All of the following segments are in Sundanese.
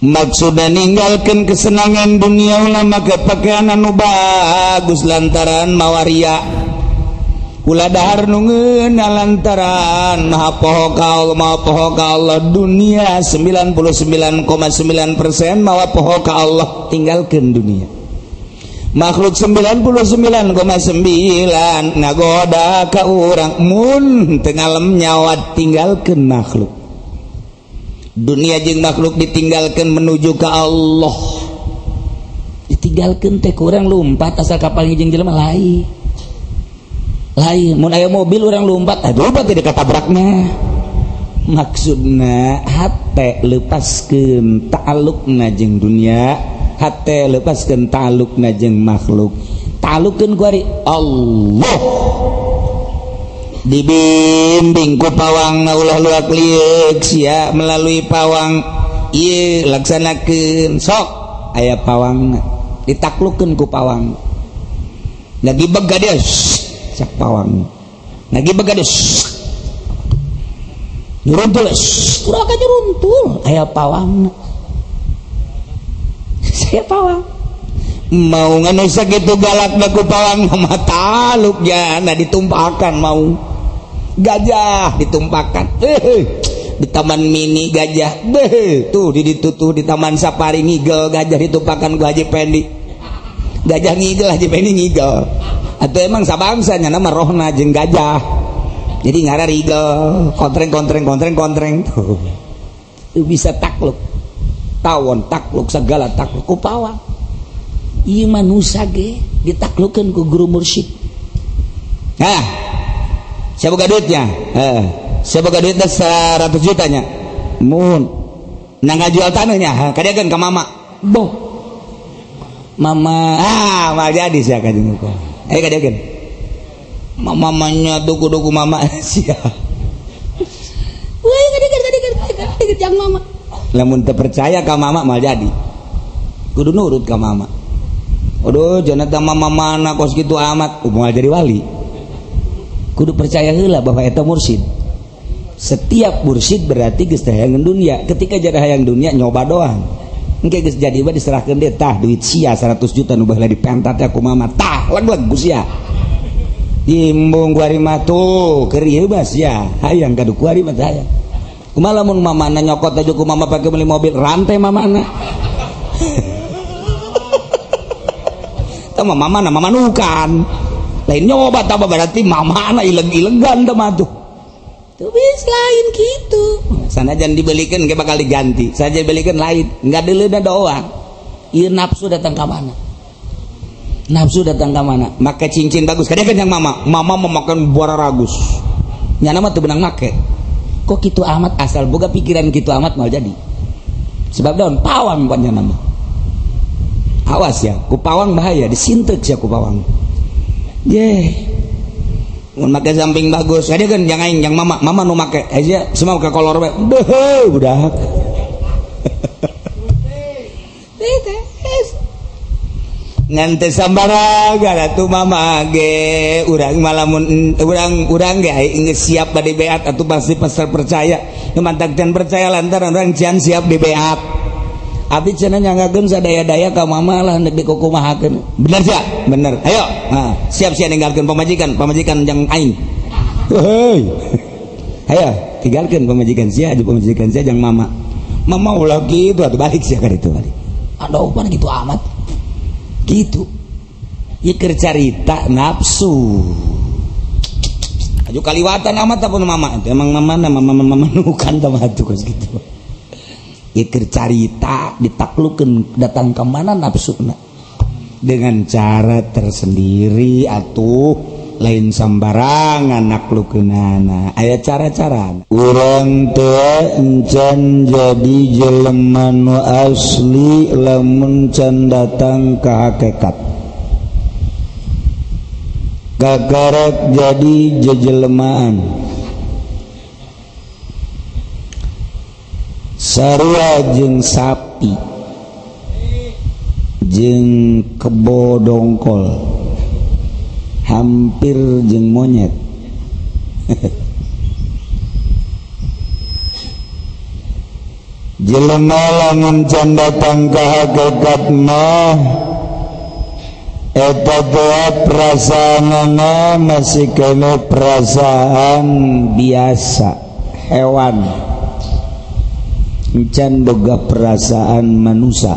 maksudna ninggalkeun kesenangan dunia ulama kepakaian anu bagus lantaran mawaria ulah dahar nu ngeunah lantaran maha poho ka Allah dunia 99,9% mawa poho ka Allah tinggalkeun dunia makhluk 99,9 ngagoda ka urang mun teu ngalem nyawa tinggalkeun makhluk dunia jeung makhluk ditinggalkan menuju ke Allah ditinggalkan teh kurang lompat asal kapal jeung jelema lain mun aya mobil orang lompat aduh teh katabrakna maksudna hate lepaskeun ta'alluqna jeung dunia hate lepaskeun ta'alluqna jeung makhluk ta'alluqkeun ku ari Allah dibimbing ku pawang ulah luak liuk sia melalui pawang ieu laksanakeun sok aya pawang ditaklukkeun ku pawang lagi begades sak pawang lagi begades nyuruntul urang ka nyuruntul aya pawang saya pawang mau nganu sakitu galakna ku pawang mah taluk jana ditumpakan mau gajah ditumpakan di taman mini gajah tuh di taman safari ngigel gajah ditumpakan ku Haji Pendi gajah ngigel Haji Pendi ngigel atau emang sabangsanya nama rohna jeung gajah jadi ngara rigel kontreng tuh bisa takluk tawon takluk segala takluk ku pawang ieu manusia ge ditaklukkeun ku guru mursyid siapa duitnya? Siapa duitnya 100 jutanya? Mun nang ngajual tanahnya kadiakeun ka mama. Boh. Mama mal jadi sia ka jeung ko. Kadiakeun. Mamanya duku-duku mama sia. Woi kadiakeun jang mama. Lamun teu percaya ka mama mal jadi. Kudu nurut ka mama. Aduh jangan mama mana kos gitu amat moal jadi wali. Kudu percaya heula bahwa eta mursyid. Setiap mursyid berarti geus teh hayang dunia. Ketika jadi hayang dunia nyoba doang. Engke geus jadi mah diserahkeun deui tah duit sia 100 juta nu baheula dipentat ku mama tah leg-leg ku sia. Imbung ku ari mah tuh keur ieu mah sia hayang kadu ku ari mah hayang. Kumaha lamun mamana nyokot aja ku mama pake beli mobil rantai mamana. Tah mamana mamanukan. Lain nyoba tambah berarti mamana ileg-ilegan mah tuh. Tuh bis lain gitu. Sanajan dibelikan ge bakal diganti. Saja dibelikan lain, enggak deleuna doang. Ieu nafsu datang ka mana? Nafsu datang ka mana? Make cincin bagus. Kadang yang mama memakan buara ragus. Nyana mah teu beunang make. Kok kitu amat asal boga pikiran kitu amat mal jadi. Sebab daun pawang panjana mah. Awas ya, ku pawang bahaya disinteuk sia ku pawang. Mun make samping bagus ada kan yang aing yang mama nu make aja semua ke kolor we budak ngan teu sambaraga atuh mama ge urang malamun urang ge geus siap bade beat atuh pasti pasal percaya mantap can percaya lantaran urang can siap di beat abdi cenah nyanggakeun sadaya-daya ka mama lah hendak dikukumahakeun. Bener sia? Bener. Ayo. Nah, siap-siap ninggalkeun pamajikan yang aing. Heuy. Ayo, tinggalkeun pamajikan sia jeung mama. Mama ulah kitu atuh balik sia ka ditu balik. Aduh, pan gitu amat. Gitu. Ieu keur carita nafsu. Aju kaliwatan amat apa mama? Emang mama nukan tah atuh geus kitu. Ikir carita ditaklukkan datang ke mana nafsuna dengan cara tersendiri atuh lain sambarangan naklukeunana aya cara-cara urang teu encan jadi jelema nu asli lamun can datang ka hakikat gagarek jadi jejelemaan sarua jeung sapi jeung kebo dongkol hampir jeung monyet jelema lamun can datang ka hakikat mah eta teh perasaanna masih kena perasaan biasa hewan can boga perasaan manusia.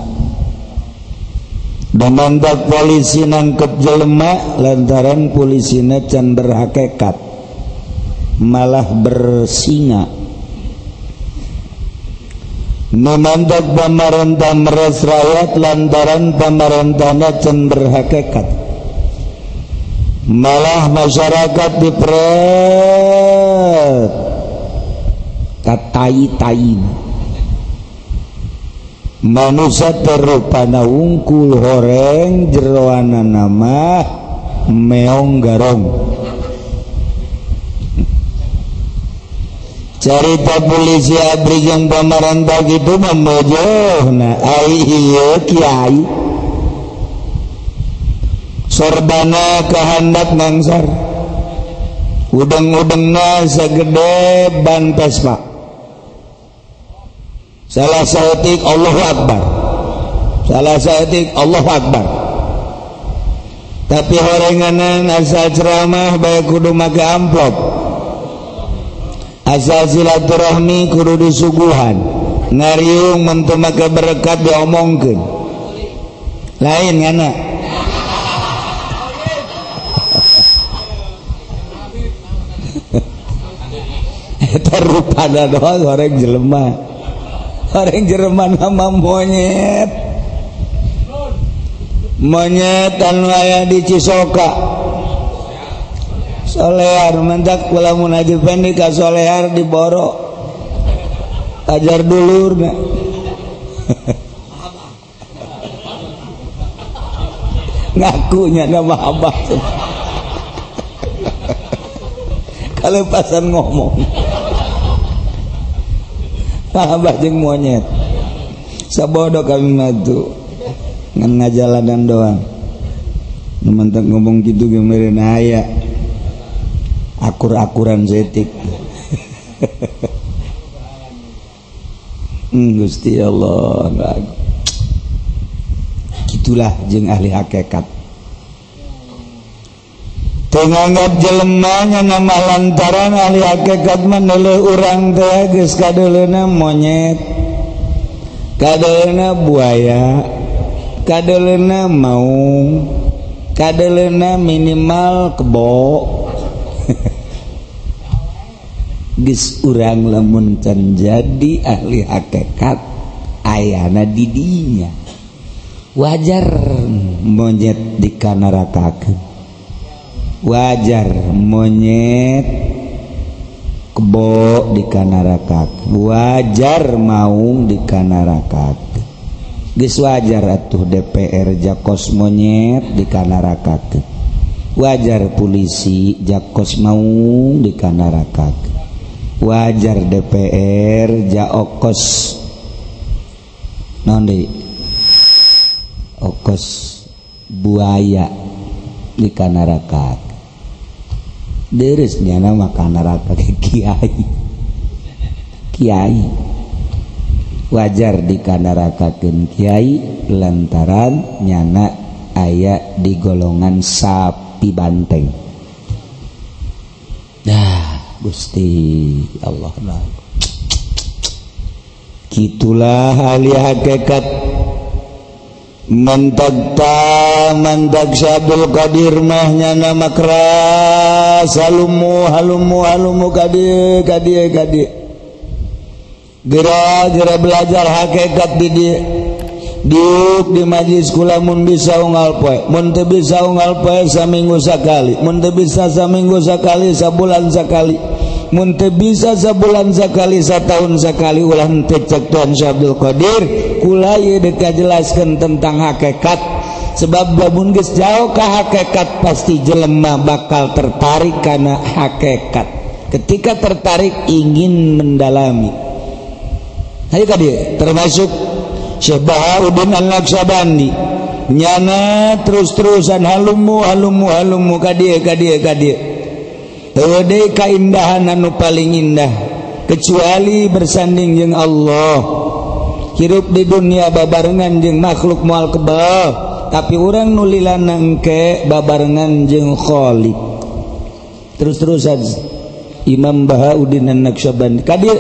Damandak polisi nangkep jelema lantaran polisina can berhakikat malah bersinga. Damandak pamarentah meres rakyat lantaran pamarentahna can berhakikat malah masyarakat diperet katai-tain. Manusia terupana wungkul horeng jeroana nama meong garong. Carita polisi abri yang pamarentah gitu memojohna ai ieu kiai sorbana kahandap nangsar udeng-udengna sagede ban Vespa. Salah saeutik Allahu Akbar, salah saeutik Allahu Akbar. Tapi horenganan asal ceramah bae kudu make amplop, asal silaturahmi kudu disuguhan, ngariung mun teu make berkat diomongkeun lain ngana. Eta rupana doang horeng jelema. Orang Jerman nama monyet anu aya di Cisoka solear mentak lamun Haji Fendi ka solear diboro ajar dulurna ngakunya nama abah kalepasan ngomong abah jeung monyet sabodo kami matu ngan ngajalanan doang mentak ngomong gitu ge meureun aya akur-akuran zetik. Gusti Allah gitulah jeung ahli hakikat tenganggap jelemanya nama lantaran ahli hakikat meneleh urang teh geus kadeleuna monyet, kadeleuna buaya, kadeleuna maung, kadeleuna minimal kebo. Geus urang lamun can jadi ahli hakikat ayana di dinya wajar monyet dikanarakakeun, wajar monyet kebo dikanarakat, wajar maung dikanarakat, geus wajar atuh DPR jakos monyet dikanarakat, wajar polisi jakos maung dikanarakat, wajar DPR jaokos naon deui okos buaya dikanarakat. Deres nyana makan neraka kiai wajar dikanarakakeun kiai lantaran nyana aya di golongan sapi banteng. Dah Gusti Allah nah. Gitulah ahli hakikat mantak Syabul Qadir mah nyana makras halumu kadie gera belajar hakikat di dieu diuk di majlis kula mun bisa unggal poe, mun teu bisa unggal poe saminggu sakali, mun teu bisa saminggu sakali sabulan sakali, mun teu bisa sabulan sakali satahun sakali ulah teu cek Tuhan Syabul Qadir kula ieu deuk kajelaskeun tentang hakikat. Sebab lamun geus jauh ka hakikat pasti jelema bakal tertarik kana hakikat. Ketika tertarik ingin mendalami. Hayu ka dieu termasuk Syekh Bahauddin Al-Naqsabandi nyana terus-terusan halumu ka dieu teu deui kaindahan anu paling indah kecuali bersanding jeung Allah. hirup di dunia babarengan jeung makhluk moal kebal tapi urang nulilanang ke babarengan jeung Khaliq terus-terusan Imam Bahauddin An-Naqsyabandi kadir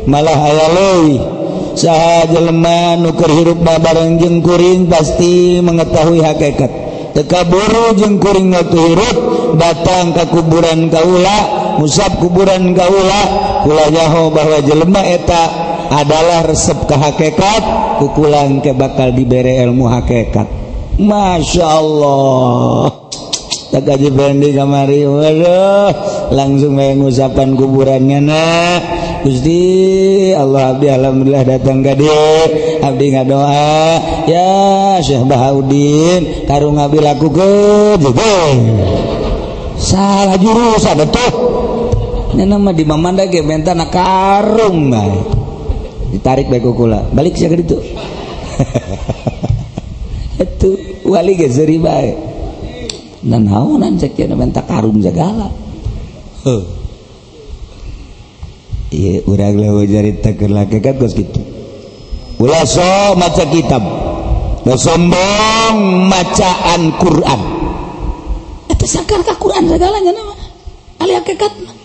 malah aya leuwih saha jelema nu keur hirup babareng jeung kuring pasti mengetahui hakikat teka buru jeung kuring waktu hirup datang ke kuburan kaula musab kuburan kaula kula nyaho bahwa jelema eta adalah resep ke hakikat kukulang ke bakal dibere ilmu hakikat. Masya Allah tak kaji bendi kamari waduh langsung kayak ngusapan kuburannya nah Gusti Allah abdi alhamdulillah datang ka dieu abdi ngadoa ya Syekh Bahauddin karung abdi lakukeun salah jurusan atuh nya nama di mamanda ge mentana karung bae ditarik bae ku kula balik sia ka ditu atuh wali ge seuri bae dan naonan cek ya minta karung segala iya urang lah jaritakeun hakikat geus kitu ulah so maca kitab da sombong macaan Quran eta sakar ka Quran segalanya nama ali hakikat mah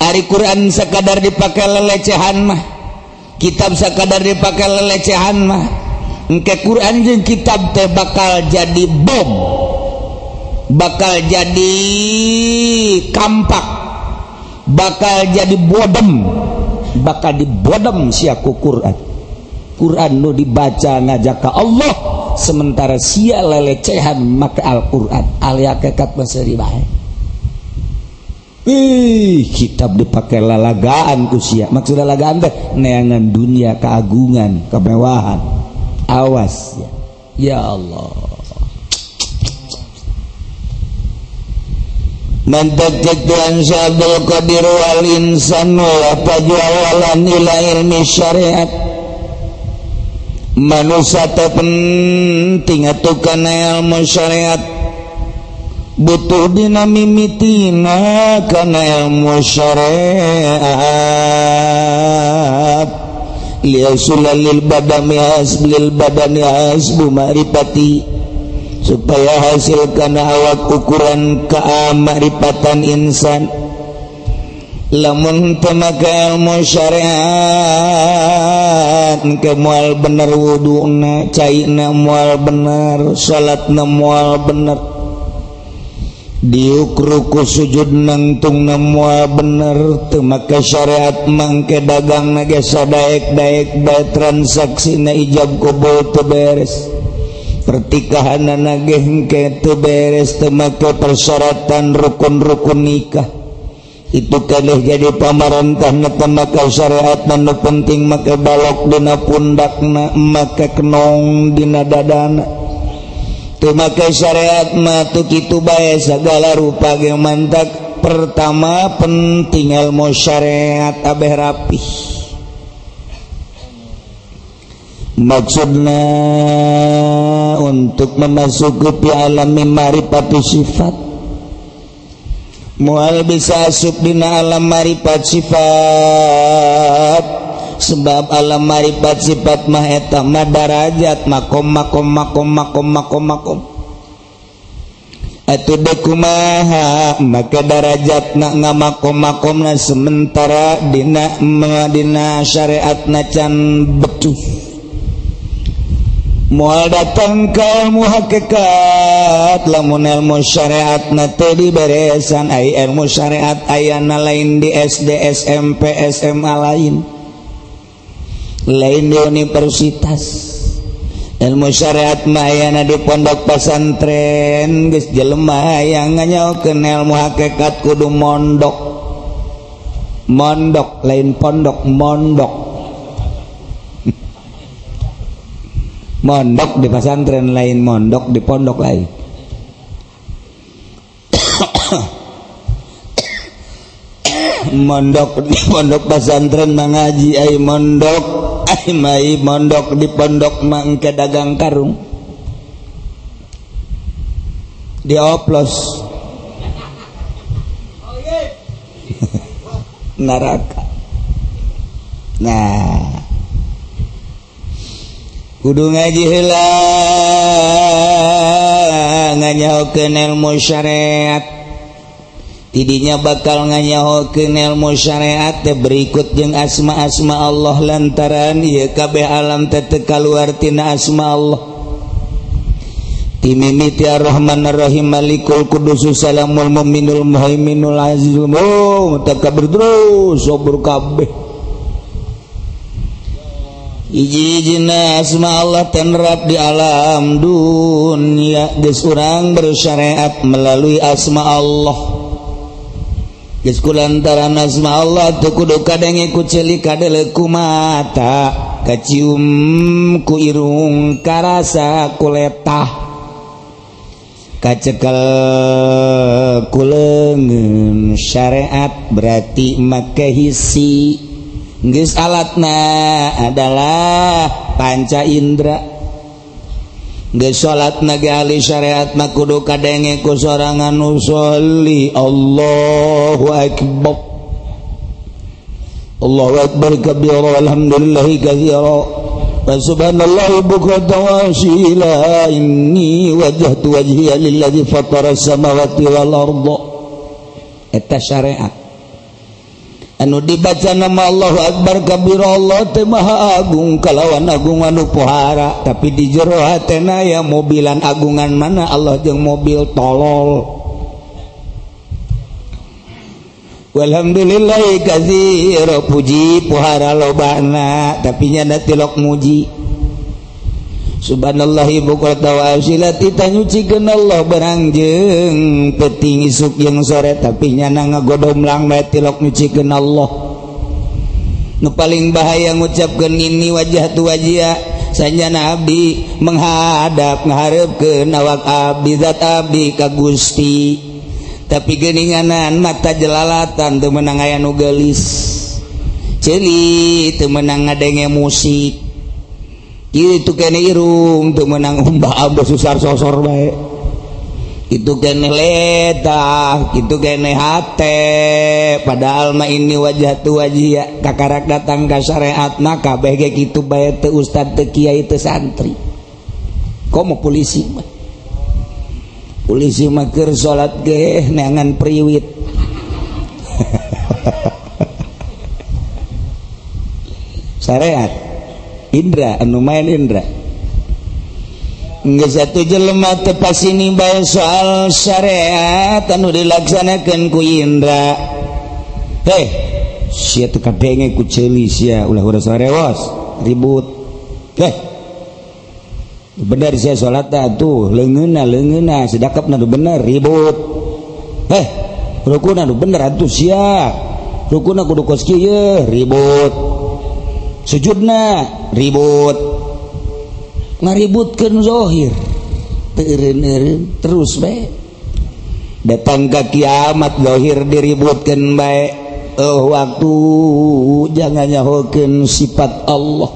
ari Quran sakadar dipake lelecehan mah kitab sakadar dipake lelecehan mah engke Quran jeung kitab teh bakal jadi bom bakal jadi kampak bakal jadi bodem bakal dibodem sia ku Quran Quran nu dibaca ngajak ka Allah sementara sia lelecehan make Al-Quran ali hakikat maseri bae kitab dipake lalagaan ku sia maksud lalagaan teh neangan dunia keagungan kemewahan awas ya Allah mantajak Tuhan Syabdul Qadir wal insan wa tajwalan ila ilmi syariat manusia teh penting atuh kana ilmu syariat butuh dina mimitina kana ilmu syariat liyasulal badani hasbu ma'rifati supaya hasil kana awak ukuran ka'amarifatan insan lamun teu make ilmu syariat engke moal bener wuduna caina moal bener salatna moal bener diuk ruku sujud nangtungna moal bener teu make syariat mangke dagangna ge sadaek-daek bae transaksina ijab qabul teu beres pertikahan nage hengke teu beres teu make persyaratan rukun-rukun nikah itu kalih jadi pamarentahna teu make syariat nu penting make balok dina pundakna make kenong dina dadana teu make syariat mah teu kitu bae sagala rupa ge mantak pertama penting ilmu syariat abeh rapih maksudna untuk memasuki alam marifat sifat mual bisa asup dina alam marifat sifat sebab alam marifat sifat mah eta mah darajat makom atuh deuk kumaha maka darajatna ngamakom-makomna sementara dina syariatna can betuh moal datang ke ilmu hakikat lamun ilmu syariat teu diberesan ai ilmu syariat ayana lain di SD SMP SMA lain di universitas ilmu syariat mah ayana di pondok pesantren geus jelema hayang nganyaokeun ilmu hakikat kudu mondok lain pondok mondok di pesantren lain mondok di pondok lain mondok di pondok pesantren mengaji ai mondok ai mai mondok di pondok mangke dagang karung dioplos neraka nah kudu ngaji heula nganyahokeun ilmu syariat tidinya bakal nganyahokeun ilmu syariat teh berikut jeung asma-asma Allah lantaran ieu kabeh alam teh teu kaluar tina asma Allah timimiti ar-rahman ar-rahim malikul kudus salamul mu'minul muhaiminul azizul mutakabir terus sobur kabeh hiji-hijina asma Allah tenrap di alam dunia geus urang bersyariat melalui asma Allah geus kulantaran asma Allah teu kudu kadenge ku ceuli kadele ku mata kacium ku irung karasa ku letah kacekel ku leungeun syariat berarti make hisi geus alatna adalah panca indra geus salatna ge ahli syariat mah kudu kadenge ku sorangan nu sholli Allahu akbar Allahu akbar kabira walhamdulillahi katsira wa subhanallahi bukratan wa asila inni wajjahtu wajhiya lilladzi fatara as-samawati wal arda eta syariat anu dibaca nama Allahu akbar kabira Allah teh maha agung kalawan agung anu pohara tapi di jero hatena ya mobilan agungan mana Allah jeung mobil tolol walhamdulillahi katsira puji pohara lobana tapi nya tilok muji subhanallahi bukratan wa asila tita nyucikeun Allah berangjeng peuting isuk jeung sore tapi nyana ngagodomlang bae tilok nyucikeun Allah nu paling bahaya ngucapkeun ini wajah tu wajia sanjana abdi menghadap ngahareupeun awak abdi zat abdi ka Gusti tapi geuninganan mata jelalatan teu meunang aya nu geulis ceuli teu meunang ngadenge musik itu kene irung teu meunang umbah abah susar sosor bae itu kene letah itu kene hate padahal mah ini wajah tu wajia kakarak datang ka syariat mah kabeh ge kitu bae teu ustad teu kiai teu santri komo polisi mah keur salat ge neangan priwit syariat indra anu main indra geus atuh jelema teu pasini bae soal syariat anu dilaksanakeun ku indra sia teu kadenge ku ceuli sia ulah urang sarewos ribut bener sia salat atuh leungeunna sedekapna nu bener ribut rukuna nu bener atuh sia rukuna kudu kos kieu ribut sujudna ribut ngaributkeun zahir eureun terus bae datang ka kiamat zahir diributkeun bae waktu jangan nyahokeun sifat Allah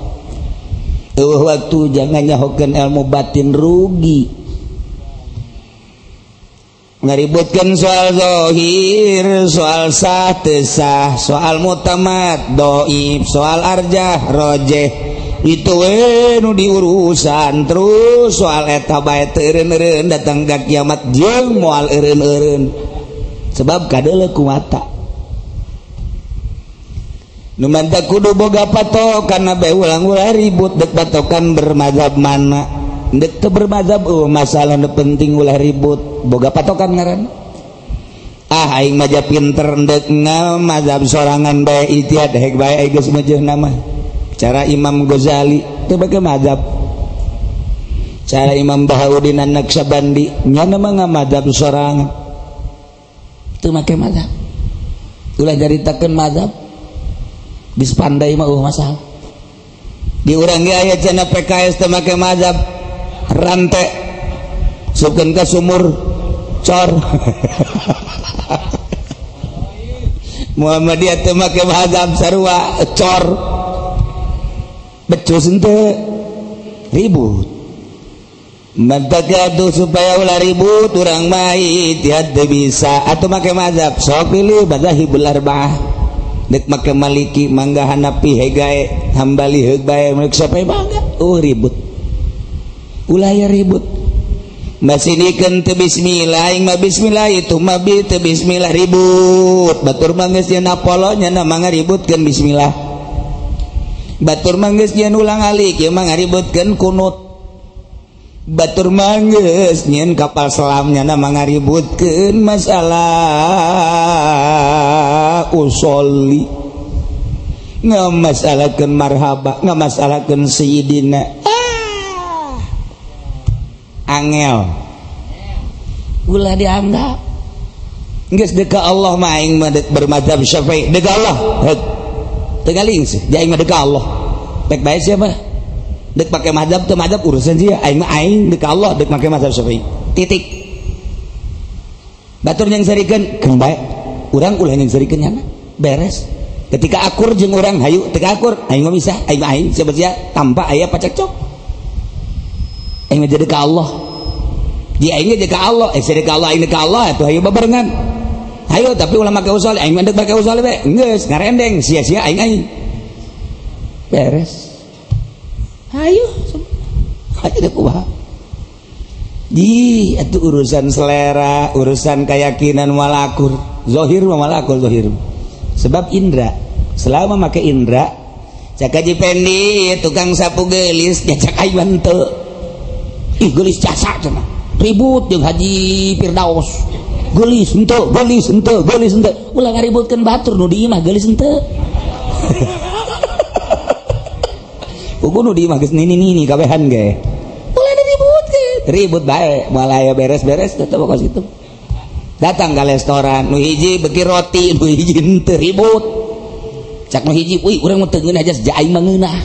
waktu jangan nyahokeun ilmu batin rugi ngaributkeun soal zahir soal sah teu sah soal mutamad dhaif soal arjah rajih itu nu diurusan terus soal eta bae teu eureun-eureun datang ka kiamat jeung moal eureun-eureun sebab kadeuleu ku mata nu mantap kudu boga patokan bae ulang-ulang ribut dek patokan bermadzhab mana dek teu bermadzhab masalah nu penting ulah ribut boga patokan ngaran aing mah pinter dek ngamadzhab sorangan bae ijtihad hek bae geus meujeuhna mah cara Imam Ghazali teu bage madzhab cara Imam Bahauddin An-Naqsabandi nya mah ngamadzhab sorangan teu make madzhab ulah jaritakeun madzhab geus pandai mah masalah di urang ge aya cenah PKS teu make madzhab rante supkeun ka sumur cor Muhammadiyah teu make madzhab sarua cor becus henteu ribut mantak atuh supaya ulah ribut urang mah ijtihad teu bisa atuh make madzhab sok pilih madzhabul arba'ah dek make Maliki mangga Hanafi hegae Hambali hegae meuk sapoe mangga ribut ulah ya ribut masih dikeun teu bismillah aing mah bismillah itu mah teu bismillah ribut batur mah geus nya napolo nya mah ngaributkeun bismillah batur mah geus nya ulang alik ieu mah ngaributkeun kunut batur mah geus nyeun kapal selamnya mah ngaributkeun masalah usolli ngamasalahkeun marhaba ngamasalahkeun sayyidina angel ulah dianggap geus deka Allah mah aing mah bermadzhab Syafi'i deka Allah teu galing sih aing mah deka Allah pek bae siapa dek pakai madzhab teu madzhab urusan dia aing mah aing deka Allah dek make madzhab Syafi'i titik batur yang sarikeun keung bae urang ulah yang sarikeun nya beres ketika akur jeung urang hayu teu akur aing mah misah aing mah aing siapa sia tanpa aya pacekcok aing jadi ka Allah dia aing jadi ka Allah jadi ka Allah aing ka Allah atuh hayu babarengan hayu tapi ulah make usul aing mah make usul we geus ngarendeng sia-sia aing beres hayu dek kumaha di atuh urusan selera urusan keyakinan malakur zahir mah malakur zahir sebab indra selama make indra cak Haji Pendi tukang sapu geulis cak aing teu ih geulis jasa cenah ribut jeung Haji Firdaus geulis henteu ulah ngaributkeun batur nu di imah geulis henteu kudu nu di imah geus nini kabehan ge ulah diributkeun ribut bae moal aya beres-beres tetep ka situ datang ke restoran nu hiji beki roti nu hiji henteu ribut cak nu hiji euy urang mah teu ngeunah aja aing mah ngeunah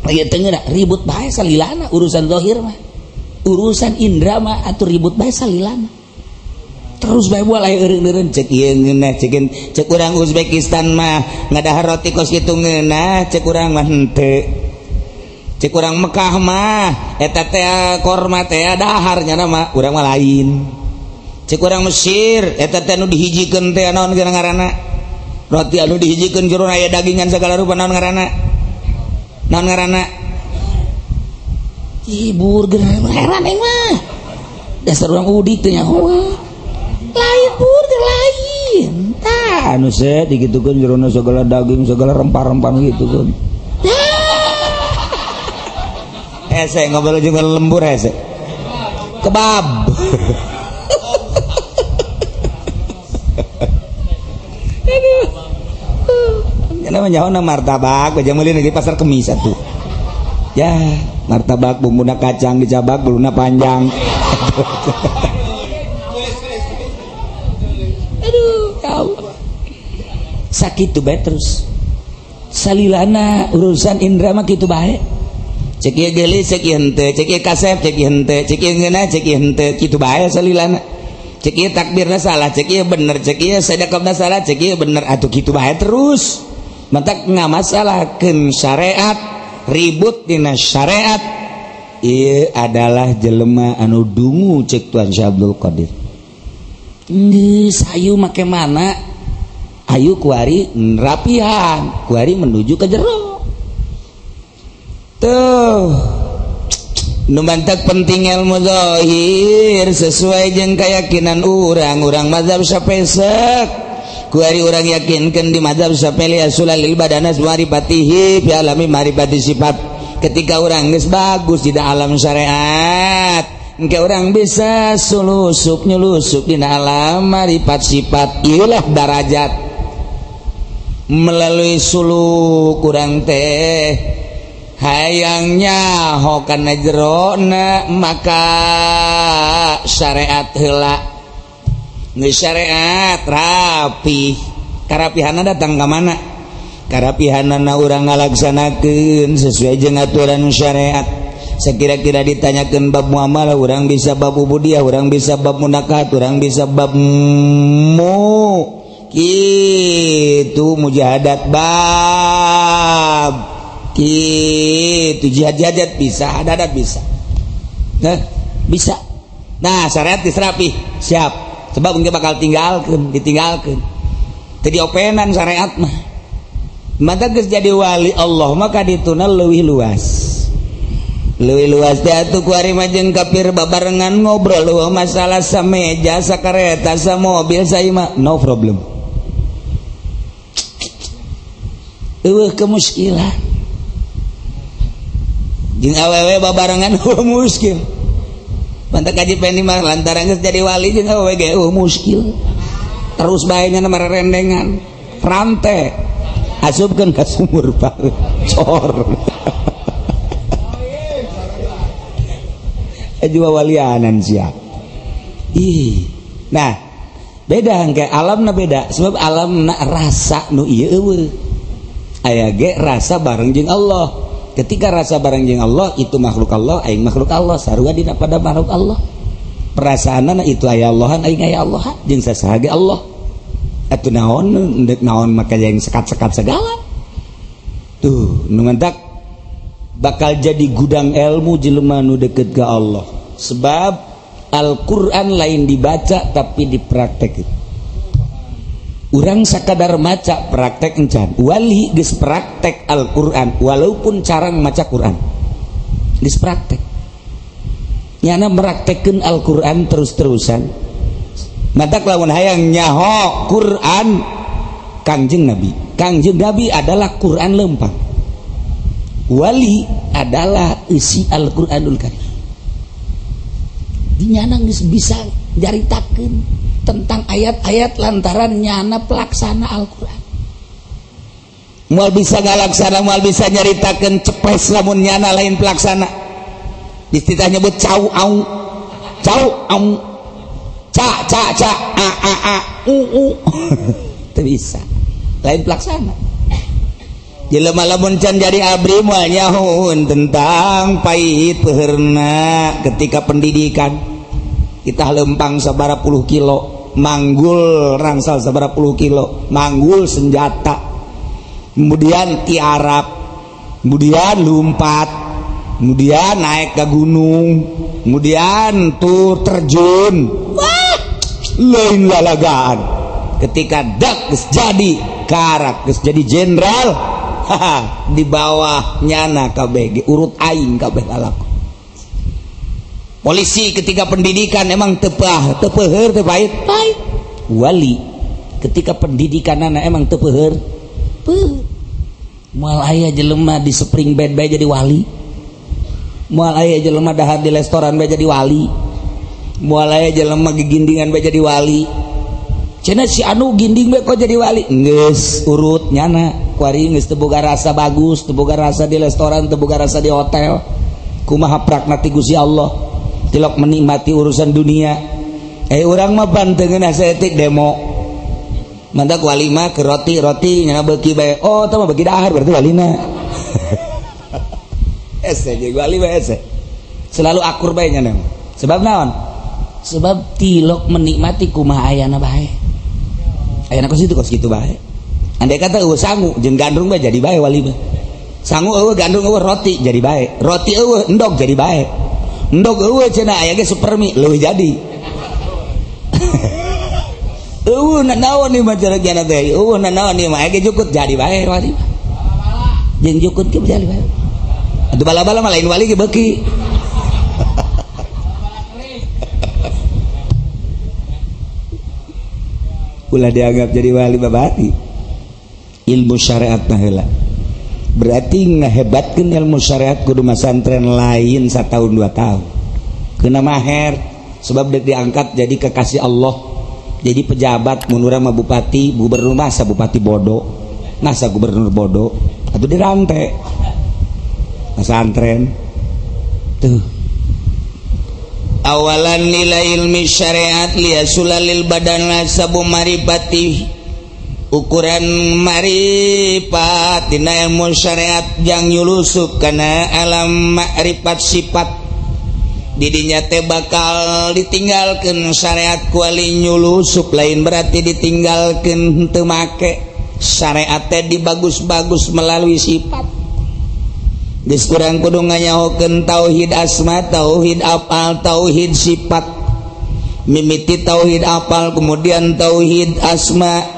aya teu ngeunah ribut bae salilana urusan zahir mah urusan indra mah atuh ribut bae salilana terus bae moal aya eureun-eureun cek ieu ngeunah cek urang Uzbekistan mah ngadahar roti kos kitu ngeunah cek urang mah henteu cek urang Mekah mah eta teh korma teh dahar nya mah urang mah lain cek urang Mesir eta teh anu dihijikeun teh naon ngaranna roti anu dihijikeun jero aya dagingan sagala rupa naon ngaranna burger heran aing mah dasar urang udik teh nyaho lain burger lain tah anu set digitukeun jerona sagala daging sagala rempah-rempah gitukeun hese ngobrol jeung lembur hese kebab karena menjauhna martabak baja meuli di pasar Kemis atuh ya martabak bumbuna kacang dicabak buluna panjang aduh sakitu bae terus salilana urusan indra mah kitu bae cek ieu geulis cek ieu henteu cek ieu kasep cek ieu henteu cek ieu ngeunah cek ieu henteu kitu bae salilana cek ieu takbirna salah cek ieu bener cek ieu sedekahna salah cek ieu bener atuh kitu bae terus mantak ngamasalahkeun syariat ribut dina syariat ieu adalah jelema anu dungu cek Tuan Syekh Abdul Qadir geus hayu make mana hayu kuari rapihan kuari menuju ke jero tuh nu mantak penting ilmu zahir sesuai jeung keyakinan urang mazhab Syafi'i kuari urang yakinkeun di mazhab Syafi'i asulil badanas marifatihi fi alami marifati sifat ketika urang geus bagus di alam syariat engke urang bisa nyulusup dina alam marifat sifat ieulah darajat melalui suluk urang teh hayangnya hokana jerona maka syariat heula geus syariat rapi karapihanna datang ka mana karapihanna urang ngalaksanakeun sesuai jeung aturan syariat sakira-kira ditanyakeun bab muamalah urang bisa bab ubudiyah urang bisa bab munakahat urang bisa bab kitu mujahadat bab kitu jihad bisa adat bisa bisa nah syariat geus rapi siap sebab engke bakal ditinggalkeun teu diopenan syariat mah mata geus jadi wali Allah maka dituna leuwih luas leuwih luas teh atuh kuari mah jeung kafir babarengan ngobrol masalah sameja sakareta sa mobil saya mah no problem. Eueuh kemuskilan jeung awewe babarengan muskil. Pantak kaji pendi mah lantaran geus jadi wali jeung awewe ge muskil. Terus bae nya marerendengan rante asupkeun ka sumur bae cor. Juga walianan siap. Nah, beda engke alamna beda sebab alamna rasa nu ieu eueuh. Aya ge rasa bareng jeung Allah. Ketika rasa bareng jeung Allah itu makhluk Allah, aing makhluk Allah, sarua dina pada makhluk Allah. Perasaanna itu aya Allahan, aing aya Allah, jeung sasaha ge Allah. Atuh naon endek naon maka yang sekat-sekat segala. Tuh, nu ngantak bakal jadi gudang ilmu jelema nu deukeut ka Allah. Sebab Al-Qur'an lain dibaca tapi dipraktek. Urang sakadar maca praktek encan. Wali geus praktek Al-Qur'an walaupun carang maca Qur'an. Geus praktek. Nyana meraktekeun Al-Qur'an terus-terusan. Matak lamun hayang nyaho Qur'an Kangjeng Nabi. Kangjeng Nabi adalah Qur'an lempang. Wali adalah isi Al-Qur'anul Karim. Dinyana geus bisa jaritakeun tentang ayat-ayat lantaran nyana pelaksana Al-Qur'an. Moal bisa ngalaksana, moal bisa nyaritakeun cepes lamun nyana lain pelaksana. Istilah nyebut cau au. Cau au. Ca ca ca a u. Teu bisa. Lain pelaksana. Jelema lamun can jadi abri moal nyahoun tentang pahit peurna ketika pendidikan. Kita lempang sabara puluh kilo, manggul rangsal sabara puluh kilo, manggul senjata, kemudian tiarap, kemudian lumpat, kemudian naik ke gunung, kemudian tuh terjun. Wah, lain lalagaan. Ketika dak geus jadi karak, geus jadi jenderal, di bawah nyana kabeh urut aing kabeh lalaku. Polisi ketika pendidikan emang tepah tepeuheur teu pahit. Wali ketika pendidikan anak emang tepeuheur moal aya jelema di spring bed bae jadi wali, moal aya jelema dahar di restoran bae jadi wali, moal aya jelema gigindingan bae jadi wali. Cenah si anu ginding bae kok jadi wali, geus urut nyana kuari geus teu boga rasa bagus, teu boga rasa di restoran, teu boga rasa di hotel. Kumaha prakna ti Gusti Allah tilok menikmati urusan dunia. Urang mah bantengeun asetik demo. Mantak wali mah ke roti nya beuki bae. Oh, tah mah beuki dahar berarti walina. Ese jeung wali bae ese. Selalu akur bae nya. Sebab naon? Sebab tilok menikmati kumaha ayana bae. Ayana kos kitu bae. Andai kata eueuh sangu jeung gandrung bae jadi bae wali mah. Sangu eueuh gandrung eueuh roti jadi bae. Roti eueuh endog jadi bae. Endog eueuh cenah aya ge supermi leuwih jadi. Eueuh nanaon ieu mah cara kiana teh. Eueuh nanaon ieu mah aya ge jukut jadi bae wali. Jeung jukut ge jadi bae. Atuh bala-bala mah lain wali ge beuki. Ulah dianggap jadi wali babati. Ilmu syariat mah heula. Berarti ngehebatkeun ilmu syariat kudu masantren lain 1 tahun 2 tahun. Kena maher sebab dek diangkat jadi kekasih Allah. Jadi pejabat mun urang mah bupati, gubernur masa bupati bodoh. Masa gubernur bodoh atuh dirantai. Masantren. Tuh. Awalan nilai ilmi syariat liasulalil badan sabu maripati. Ukuran marifat dina ilmu syariat jang nyulusup kana alam makrifat sifat didinya teh bakal ditinggalkeun syariat kuali nyulusup lain berarti ditinggalkeun teu make syariat teh dibagus-bagus melalui sifat. Geus urang kudu nganyahokeun tauhid asma, tauhid afal, tauhid sifat. Mimiti tauhid afal kemudian tauhid asma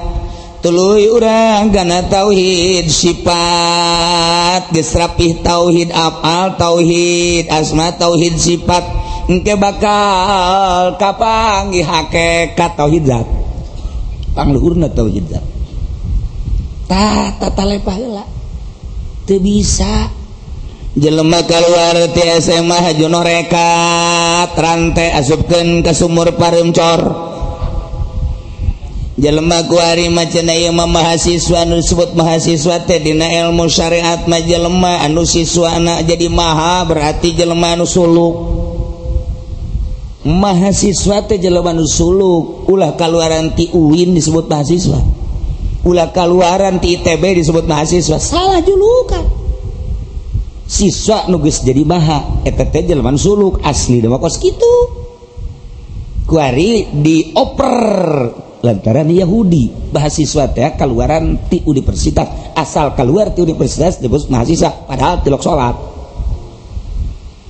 tuluy urang kana tauhid sifat geus rapih tauhid afal tauhid asma tauhid sifat engke bakal kapanggih hakikat tauhid zat pangluhurna tauhid zat tata lepah heula teu bisa jelema kaluar ti SMA hajuno rekat rante asupkeun ka sumur pareumcor jelema kuari macana ieu mah mahasiswa anu disebut mahasiswa teh dina ilmu syariat mah jelema anu siswana jadi maha berarti jelema anu suluk mahasiswa teh jelema anu suluk ulah kaluaran ti UIN disebut mahasiswa ulah kaluaran ti ITB disebut mahasiswa salah julukan siswa nu geus jadi maha eta teh jelema anu suluk asli mah kos kitu kuari dioper lantaran Yahudi mahasiswa teh keluaran ti universitas asal keluar ti universitas disebut mahasiswa padahal tilok salat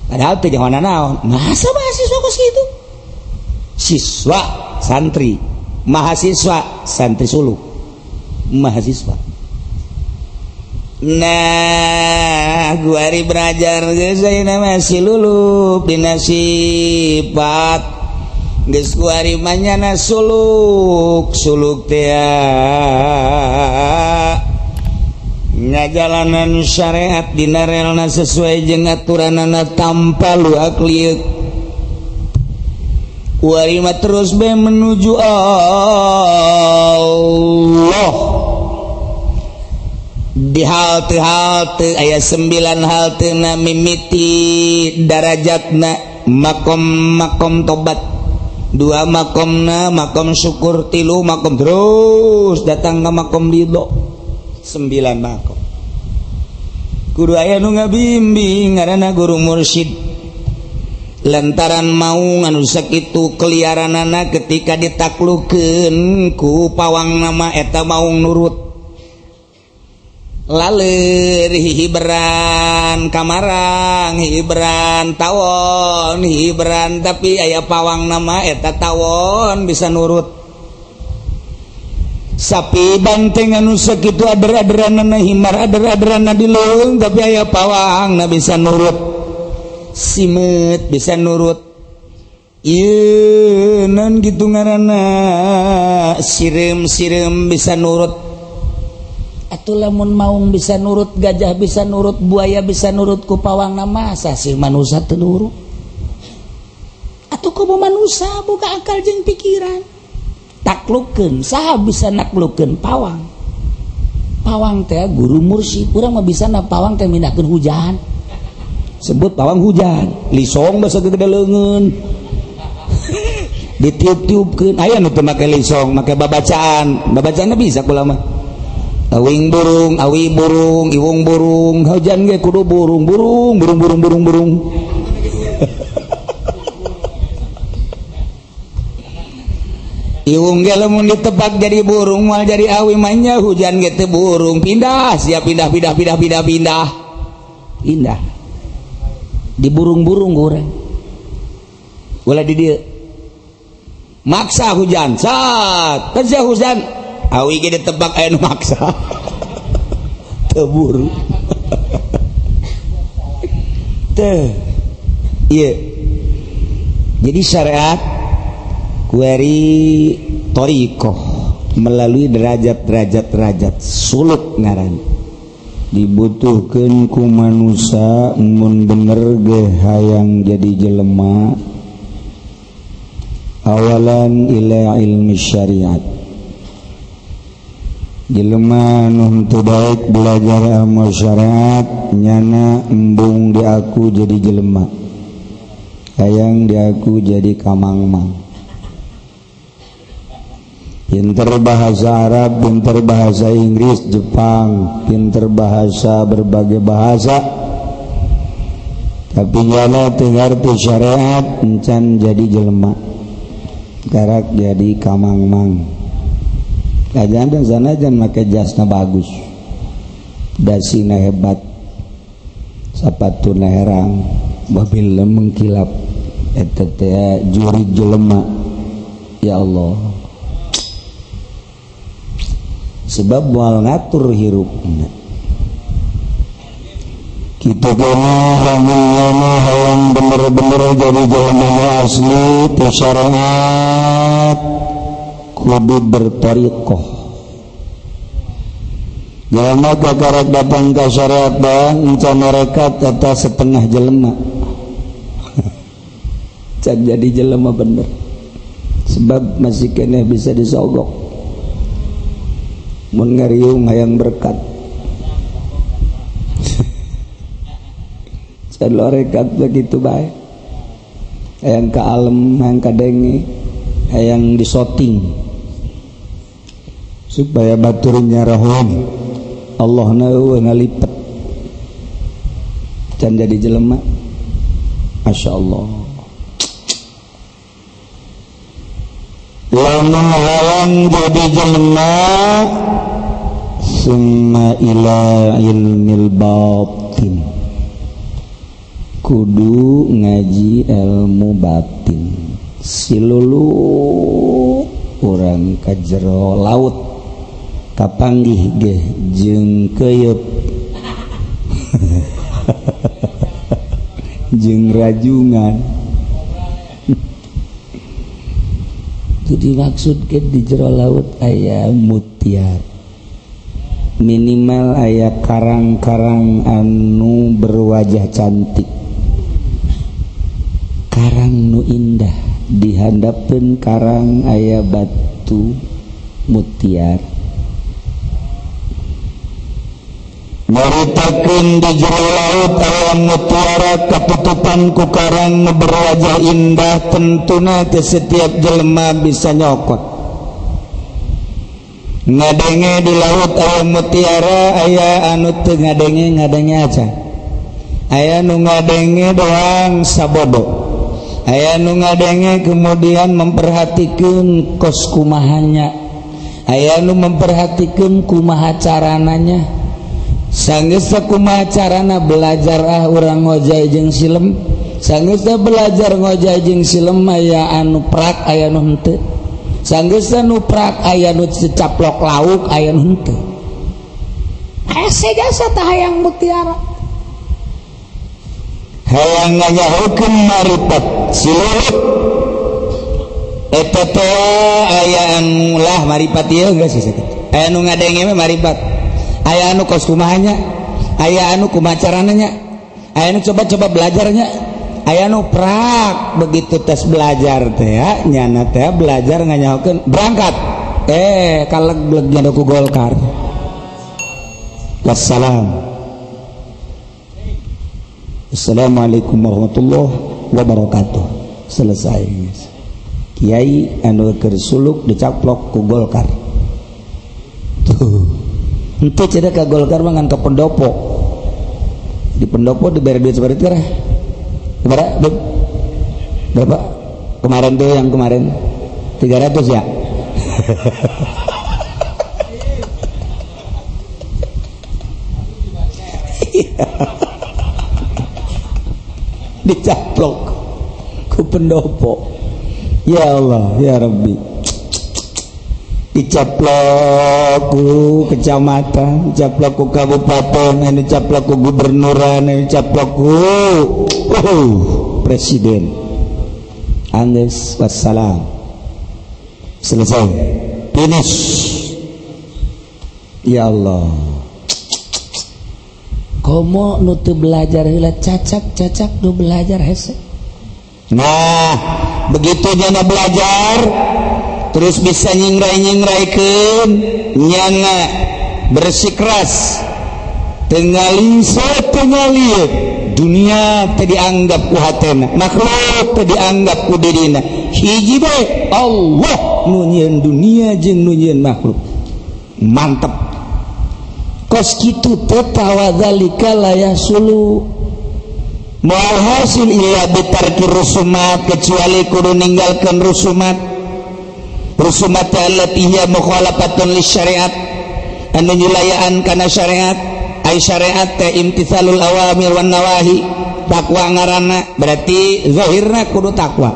padahal teh jangan naon masa mahasiswa kos gitu siswa santri mahasiswa santri suluk mahasiswa nah guari belajar geus ayeuna masih lulup dina sifat geus kuari manyana suluk teh ngajalanan syariat dina relna sesuai jeung aturanana tanpa luak liuk kuari mah terus be menuju Allah di halte aya 9 halteuna mimiti darajatna makom tobat 2 makomna makom syukur 3 makom terus datang ke makom ridho 9 makom kudu aya nu ngabimbing ngaranna guru mursyid lantaran mau anu sakitu keliaranana ketika ditaklukeun ku pawang nama eta mau nurut laler hiberan kamarang hiberan tawon hiberan tapi aya pawang nama eta tawon bisa nurut sapi banteng anu sakitu ader-aderanna himar ader-aderanna di leung tapi aya pawangna bisa nurut simet bisa nurut ieu naon kitu ngaranna sirem bisa nurut atuh lamun maung bisa nurut gajah bisa nurut buaya bisa nurut ku pawang nama asa sih manusia teu nurut atuh kudu manusia boga akal jeung pikiran taklukkeun saha bisa naklukkeun pawang teh guru mursyid urang mah bisa na pawang teh mindahkeun hujan sebut pawang hujan lisong basa gede leungeun ditiup-tiupkeun aya nu teu make lisong make babacaanna bisa kula mah awi burung, iwung burung, hujan ge kudu burung. Iwung ge lamun ditebak jadi burung, mal jadi awi manya hujan ge teu burung, pindah, siap pindah. Pindah. Di burung-burung goreng. Ulah di dieu. Maksa hujan, sat, kerja hujan. Awi ge ditebak aya nu maksa teu buru teu ieu jadi syariat kuari thariqah melalui derajat suluk ngaran dibutuhkeun ku manusia mun bener ge hayang jadi jelema awalan ila ilmi syariat jelema nu teu daek belajar ilmu syariat nyana embung di aku jadi jelema hayang di aku jadi kamangmang pinter bahasa Arab pinter bahasa Inggris Jepang pinter bahasa berbagai bahasa tapi nyana teu ngarti syariat encan jadi jelema karak jadi kamangmang kajian dan sanajan make jasna bagus dasina hebat sapatuna herang mobil mengkilap eta teh juri jelema ya Allah sebab moal ngatur hirupna kita kena yang bener-bener jadi jelema asli tu syariat kudu bertariqah. Jelema kakarek datang ke syariat dan encan merekat kata setengah jelema cak jadi jelema bener sebab masih kena bisa disogok mun ngariung hayang berkat calo rekat begitu baik hayang ka alem hayang ka denge hayang disoting supaya baturnya rahom Allah ngalipet can jadi jelema Masya Allah. Lamun hayang jadi jelema summa ila ilmil batin kudu ngaji ilmu batin silulu urang ka jero laut kapanggih ge jeung keuyeub jeung rajungan itu dimaksudkeun di jero laut aya mutiara minimal aya karang-karang anu berwajah cantik karang nu indah dihandapkeun karang aya batu mutiara nyaritakeun di jero laut aya mutiara katutupan ku karang nu berwajah indah tentuna teh setiap jelema bisa nyokot ngadenge di laut aya mutiara aya anu teu ngadenge aja aya nu ngadenge doang sabodo aya nu ngadenge kemudian memperhatikeun kos kumahanya aya nu memperhatikeun kumaha carananya sanggeus kumaha carana belajar urang ngojay jeung silem sanggeus belajar ngojay jeung silem aya anu prak aya nu henteu sanggeus nu prak aya nu caplok lauk aya nu henteu asa jasa tah hayang mutiara hayang nganyahokeun marifat silurit eta teh aya anu lah marifat ieu geus sakitu aya nu ngadenge mah marifat aya anu kos kumahanya aya anu kumaha carananya aya anu coba-coba belajarnya aya nu prak begitu tes belajar teh ya nyana teh belajar nganyahokeun berangkat kaleg-legna ku Golkar wassalam. Assalamualaikum warahmatullahi wabarakatuh. Selesai Kiai anu keur suluk dicaplok ku Golkar tuh henteu cenah ka Golkar mah ngan ka pendopo di pendopo diberi duit sabaraha teh berapa kemarin tuh yang kemarin 300 ya dicaplok ku pendopo ya Allah ya Rabbi dicaplok ku kecamatan dicaplok ku kabupaten dicaplok ku gubernuran dicaplok ku presiden anggeus wassalam selesai finish ya Allah komo nu teu belajar heula cacak nu belajar hese nah begitu jana belajar terus bisa nyingrai-nyingraikeun nyana bersikeras tengali satengalieu dunia teu dianggap ku hatena makhluk teu dianggap ku dirina hiji bae Allah nu nyieun dunia jeung nu nyieun makhluk mantep kos kitu teh tawadzalika layasulu moal hasil illa bitarki rusumat kecuali kudu ninggalkeun rusumat allati hiya mukhalafatun lisyariat anu nyulayaan kana syariat ai syariat teh imtitsalul awamir wan nawahi takwa ngaranna berarti zahirna kudu takwa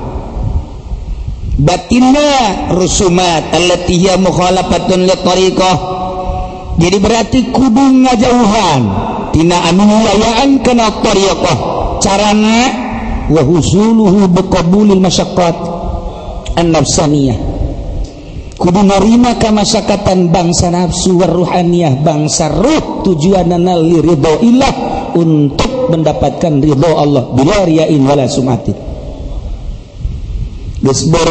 batinna rusumat allati hiya mukhalafatun li tariqah Jadi berarti kudu ngajauhan tina anu layaan kana tariqah carana wa husuluhu biqabulil masyaqqat an-nafsaniyah kudu narima ka masyakatan bangsa nafsu war ruhaniyah bangsa ruh tujuanana li ridho ilah untuk mendapatkan ridho Allah bila riyain wala sumatin geus berang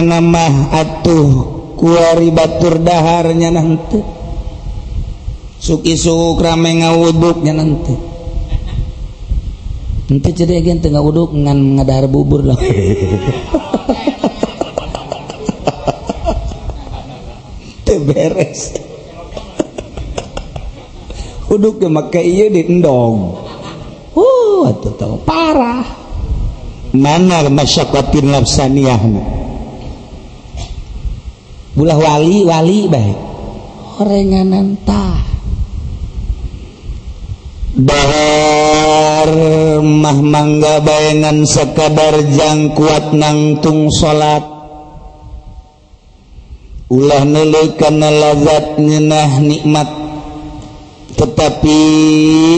nama atuh kuari batur daharnya nanti suki-suk rame ngawuduknya nanti jadi agen tengah wuduk ngan ngadahar bubur lah beres wuduk make iya di endong atuh tahu parah mana masyaqatin nafsaniyahna bulah wali baik orenganan tah dahar mah mangga bayangan sekadar jang kuat nangtung salat ulah neuleukeun lazat nyeunah nikmat tetapi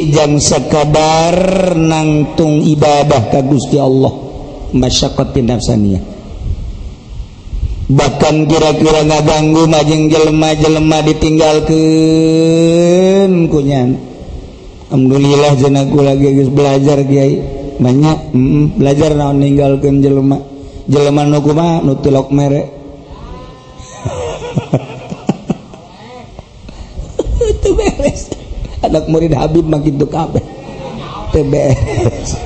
jang sekadar nangtung ibadah ka Gusti Allah masyaqatin nafsaniyah bahkan kira-kira ngaganggu majeng jelema-jelema ditinggalkeun kunyan alhamdulillah cenah kula geus belajar kiai banyak belajar naon ninggalkeun jelema nu kumaha nu tilok mere itu beres anak murid Habib mah kitu kabeh teu beres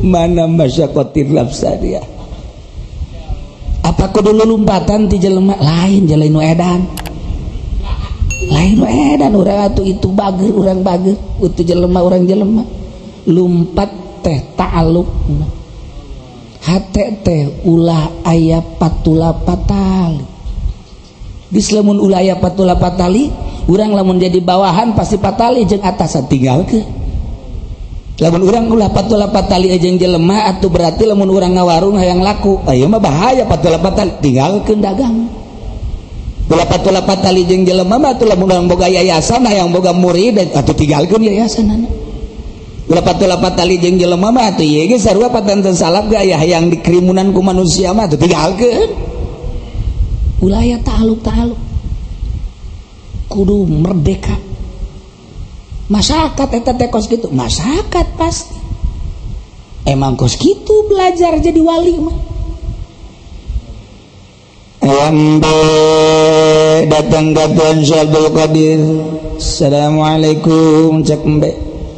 mana masyaqatin nafsaniyah apa kudu lompatan ti jelema lain jalan nu edan urang atuh itu bager urang bager utuh jelema urang jelema lumpat teh ta'alluq hate teh ulah aya patula patali geus lamun ulah aya patula patali urang lamun jadi bawahan pasti patali jeung atasan tinggalkeun lamun urang ulah patula patali jeung jelema atuh berarti lamun urang ngawarung hayang laku aya mah bahaya patula patali tinggalkeun dagang ulah patula patali jeung jelema mah atuh lamun urang boga yayasan hayang boga murid atuh tinggalkeun yayasanana ulah patula patali jeung jelema mah atuh ieu ge sarua patanten salap ge aya hayang dikrimunan ku manusia mah atuh tinggalkeun ulah aya ta'alluq kudu merdeka masyarakat eta teh kos kitu masyarakat pasti emang kos kitu belajar jadi wali mah Ambe datang ke Tuan Syabdul Qadir Assalamualaikum cek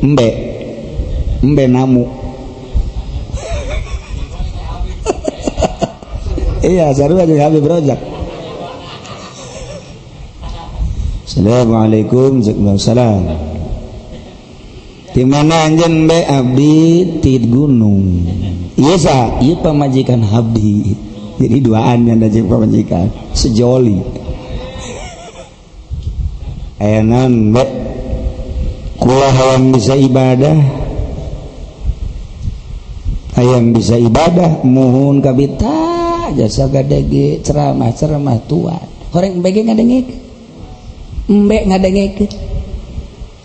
embe namu iya sarua jeung Habib Rojak Assalamualaikum cek salam di mana anjeun be abdi ti gunung ieu sa ieu pamajikan abdi jadi duaan yang dari pamajikan sejoli aya naon be kula hayang bisa ibadah muhun kabita jasa gadege ceramah tuan horeng bege ngadengikeun embe ngadengikeun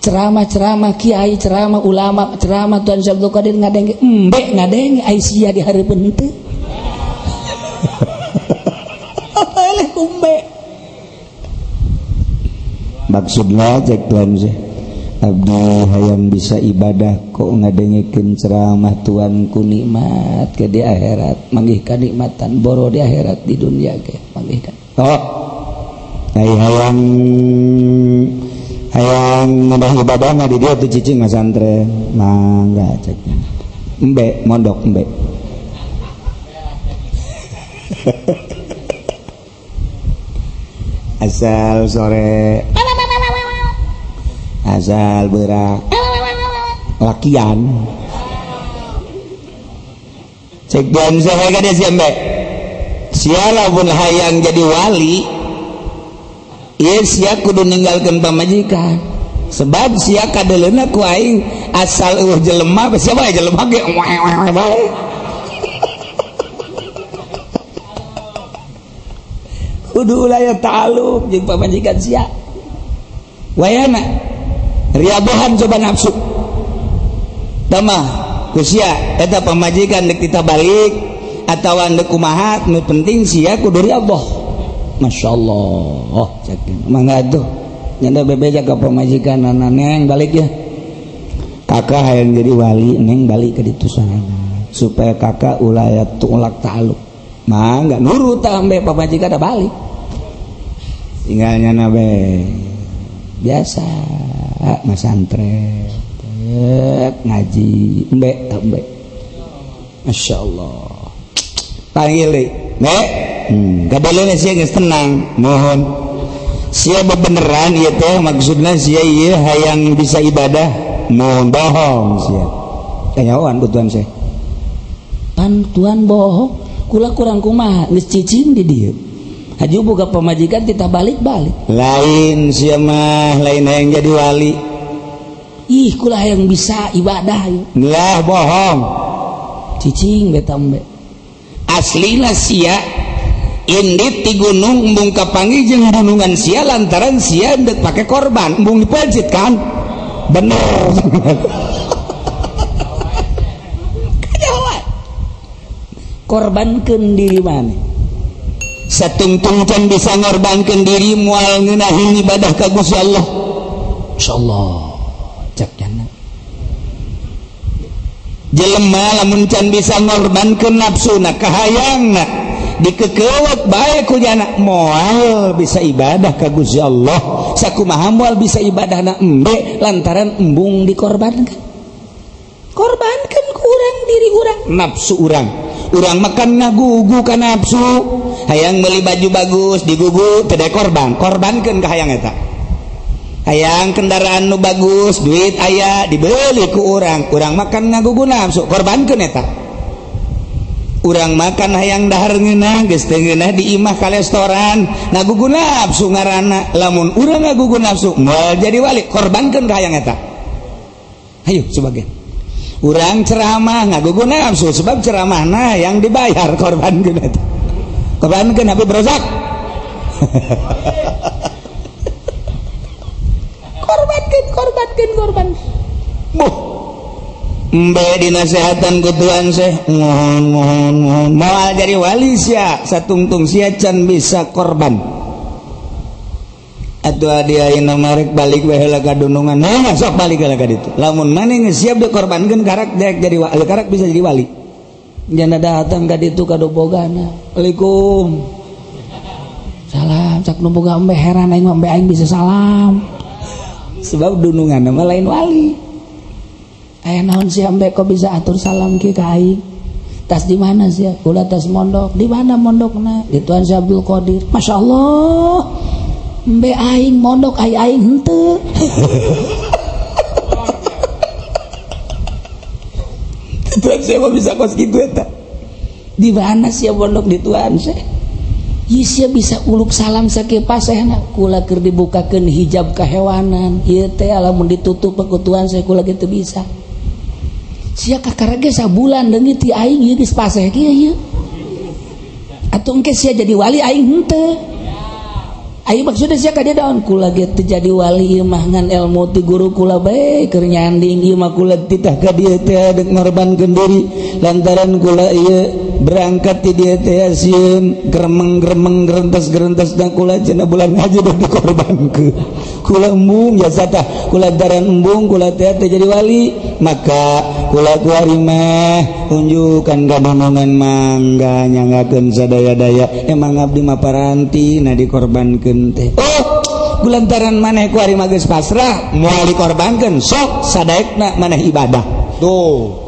ceramah kiai ceramah ulama ceramah Tuan Syabdul Qadir ngadenge embe ngadenge ai sia di hareupeun teu oleh kumbe maksudna cek Tuan Syekh abdi hayang bisa ibadah kok ngadengikeun ceramah Tuan ku nikmat ke di akhirat manggih kanikmatan boro di akhirat di dunia ge manggih kan hayang nambah ibadah mah di dia tuh cicing mas santren mangga cek embe mondok embe asal sore asal berak lakian cek dan saya kada siambe siala pun hayang jadi wali ieu sia kudu ninggalkeun pamajikan sebab sia kadeleuna ku aing asal eueuh jelema sia bae jelema ge bae kudu ulayat ta'alluq jeung pamajikan sia wayana riabohan coba nafsu tamah ku sia eta pamajikan dek kita balik atawa dek kumaha nu penting sia kudu riaboh masyaallah cek mangga atuh nyanda bebeja ka pamajikan neng balik ya kakak hayang jadi wali neng balik ke ditu sana supaya kakak ulayat tulak ta'alluq mah enggak nurut ambe pamajikan da balik tinggalnya nabe biasa masantren ngaji embe masyaallah panggil deh kadalena sia geus tenang mohon sia bebeneran ieu teh maksudna sia ieu hayang bisa ibadah mohon bohong sia kanyawan ku tuan saya pan tuan bohong kula kurang kumaha geus cicing di dieu haji boga pamajikan kita balik-balik lain sia mah lain hayang jadi wali ih kula hayang bisa ibadah lah bohong cicing beta embe aslina sia indit ti gunung embung kapanggih jeung gunungan sia lantaran sia endek pake korban embung dipajit kan bener korbankeun diri maneh satungtung can bisa ngorbankeun diri moal ngeunaheun ibadah ka Gusti Allah insyaallah cek jana jelema lamun can bisa ngorbankeun nafsuna kahayangna dikekeuweut bae ku jana moal bisa ibadah ka Gusti Allah sakumaha moal bisa ibadahna embe lantaran embung dikorbankan korbankeun ku urang diri urang nafsu urang urang makan ngagugu ka nafsu hayang meuli baju bagus digugu teu daya korbankeun ka hayang eta hayang kendaraan nu bagus duit aya dibeuli ku urang makan ngagugu nafsu korbankeun eta urang makan hayang dahar ngeunah geus teu ngeunah di imah ka restoran ngagugu nafsu ngaranna lamun urang ngagugu nafsu moal jadi wali korbankeun ka hayang eta hayu sebagian urang ceramah ngagugu nafsu sebab ceramahna yang dibayar korbankeun eta korbankeun Habib Rozak korban embe dinasehatan ku tuan seh mohon moal jadi wali sia satungtung sia can bisa korban atuh dia ayeuna marek balik we heula ka dunungan sok balik heula ka ditu lamun maneh geus siap dikorbankeun karak daek jadi wali karak bisa jadi wali jangan datang ka ditu ka dobogana Assalamualaikum salam cak nu boga embe heran aing mah embe aing bisa salam sebab dunungan mah lain wali aya naon sia embe kok bisa atur salam kieu ka aing tas di mana sia kula tas mondok di mana mondokna di Tuan Syekh Abdul Qadir masyaallah embe aing mondok aing henteu Tuan Syekh mah bisa kos kitu eta di mana sia mondok di Tuan Syekh ieu sia bisa uluk salam sakieu pasehna kula keur dibukakeun hijab kahewanan ieu teh lamun ditutup ku Tuan Syekh kula kitu bisa sia kakarage sabulan deungit ti aing ieu geus paseh kieu ieu atuh engke sia jadi wali aing henteu aing maksudna sia ka dia daon kula ge teu jadi wali ieu mah ngan ilmu ti guru kula bae keur nyanding ieu mah kula titah ka dieu teh dek ngorbankeun diri lantaran kula ieu berangkat ti dieu teh sieun gremeng gerentes dan kula cenah bulan haji dah dikorbankeun kula embung jasa tah kula daran embung kula teh jadi wali maka kula kuari mah unjukan ka donongan mangga nyanggakeun sadaya-daya emang abdi mah paranti na dikorbankeun teh oh kulantaran maneh kuari mah geus pasrah moal dikorbankeun sok sadaekna maneh ibadah tuh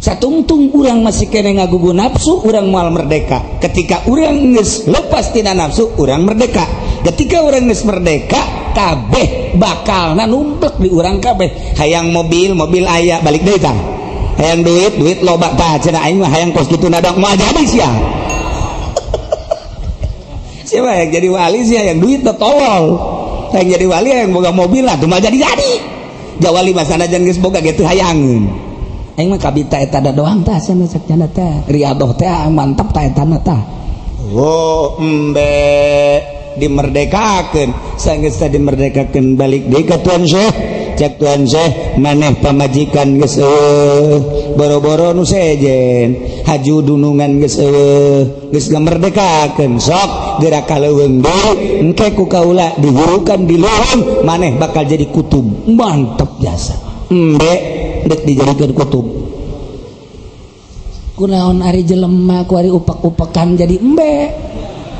satungtung urang masih kene ngagugu nafsu urang moal merdeka ketika urang geus lepas tina nafsu urang merdeka ketika urang geus merdeka kabeh bakalna numplek di urang kabeh hayang mobil aya balik deui tah hayang duit loba tah cenah aing mah hayang kos kitu nadak moal jadi sia siapa yang jadi wali sia yang duit teh tolol hayang jadi wali hayang boga mobil lah teu mah jadi jawali mah sanajan geus boga ge teu hayangeun aing mah kabita eta da doang tah cenah sakjana teh riadoh teh mantap tah eta tah embe dimerdekakeun sanggeus dimerdekakeun balik deui ka Tuan Syekh cek Tuan Syekh maneh pamajikan geus boro-boro nu sejen haju dunungan geus ngamerdekakeun sok geura kaleuweung deui engke ku kaula dihurukan di luhur maneh bakal jadi kutub mantep jasa embe dek dijadikeun kutub kunaon ari jelema ku ari upak-upakan jadi embe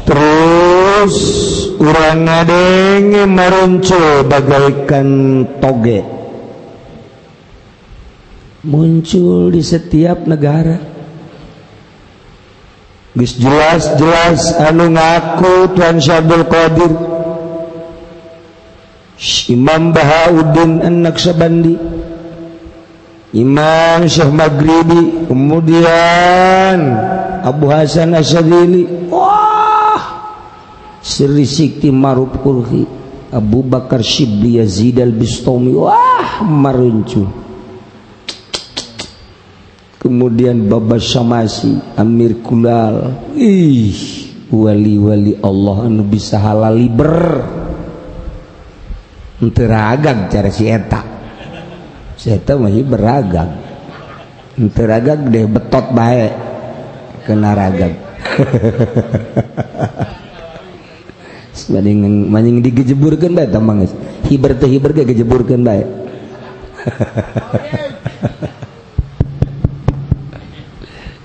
terus urang ngadenge maruncul bagaikan toge muncul di setiap negara geus jelas-jelas anu ngaku Tuan Syabdul Qadir Imam Bahauddin An-Naqsabandi Imam Syekh Maghribi kemudian Abu Hasan Asyadili Sri Sikti Maruf Kurhi Abu Bakar Shibli Yazid Al-Bistami maruncul kemudian Baba Syamasi Amir Kulal wali-wali Allah anu bisa halal liber henteu ragag cara si eta masih beragag henteu ragag deh betot bae kena ragag maning digejeburkeun bae tah mangis hiber teh hiber ge gejeburkeun bae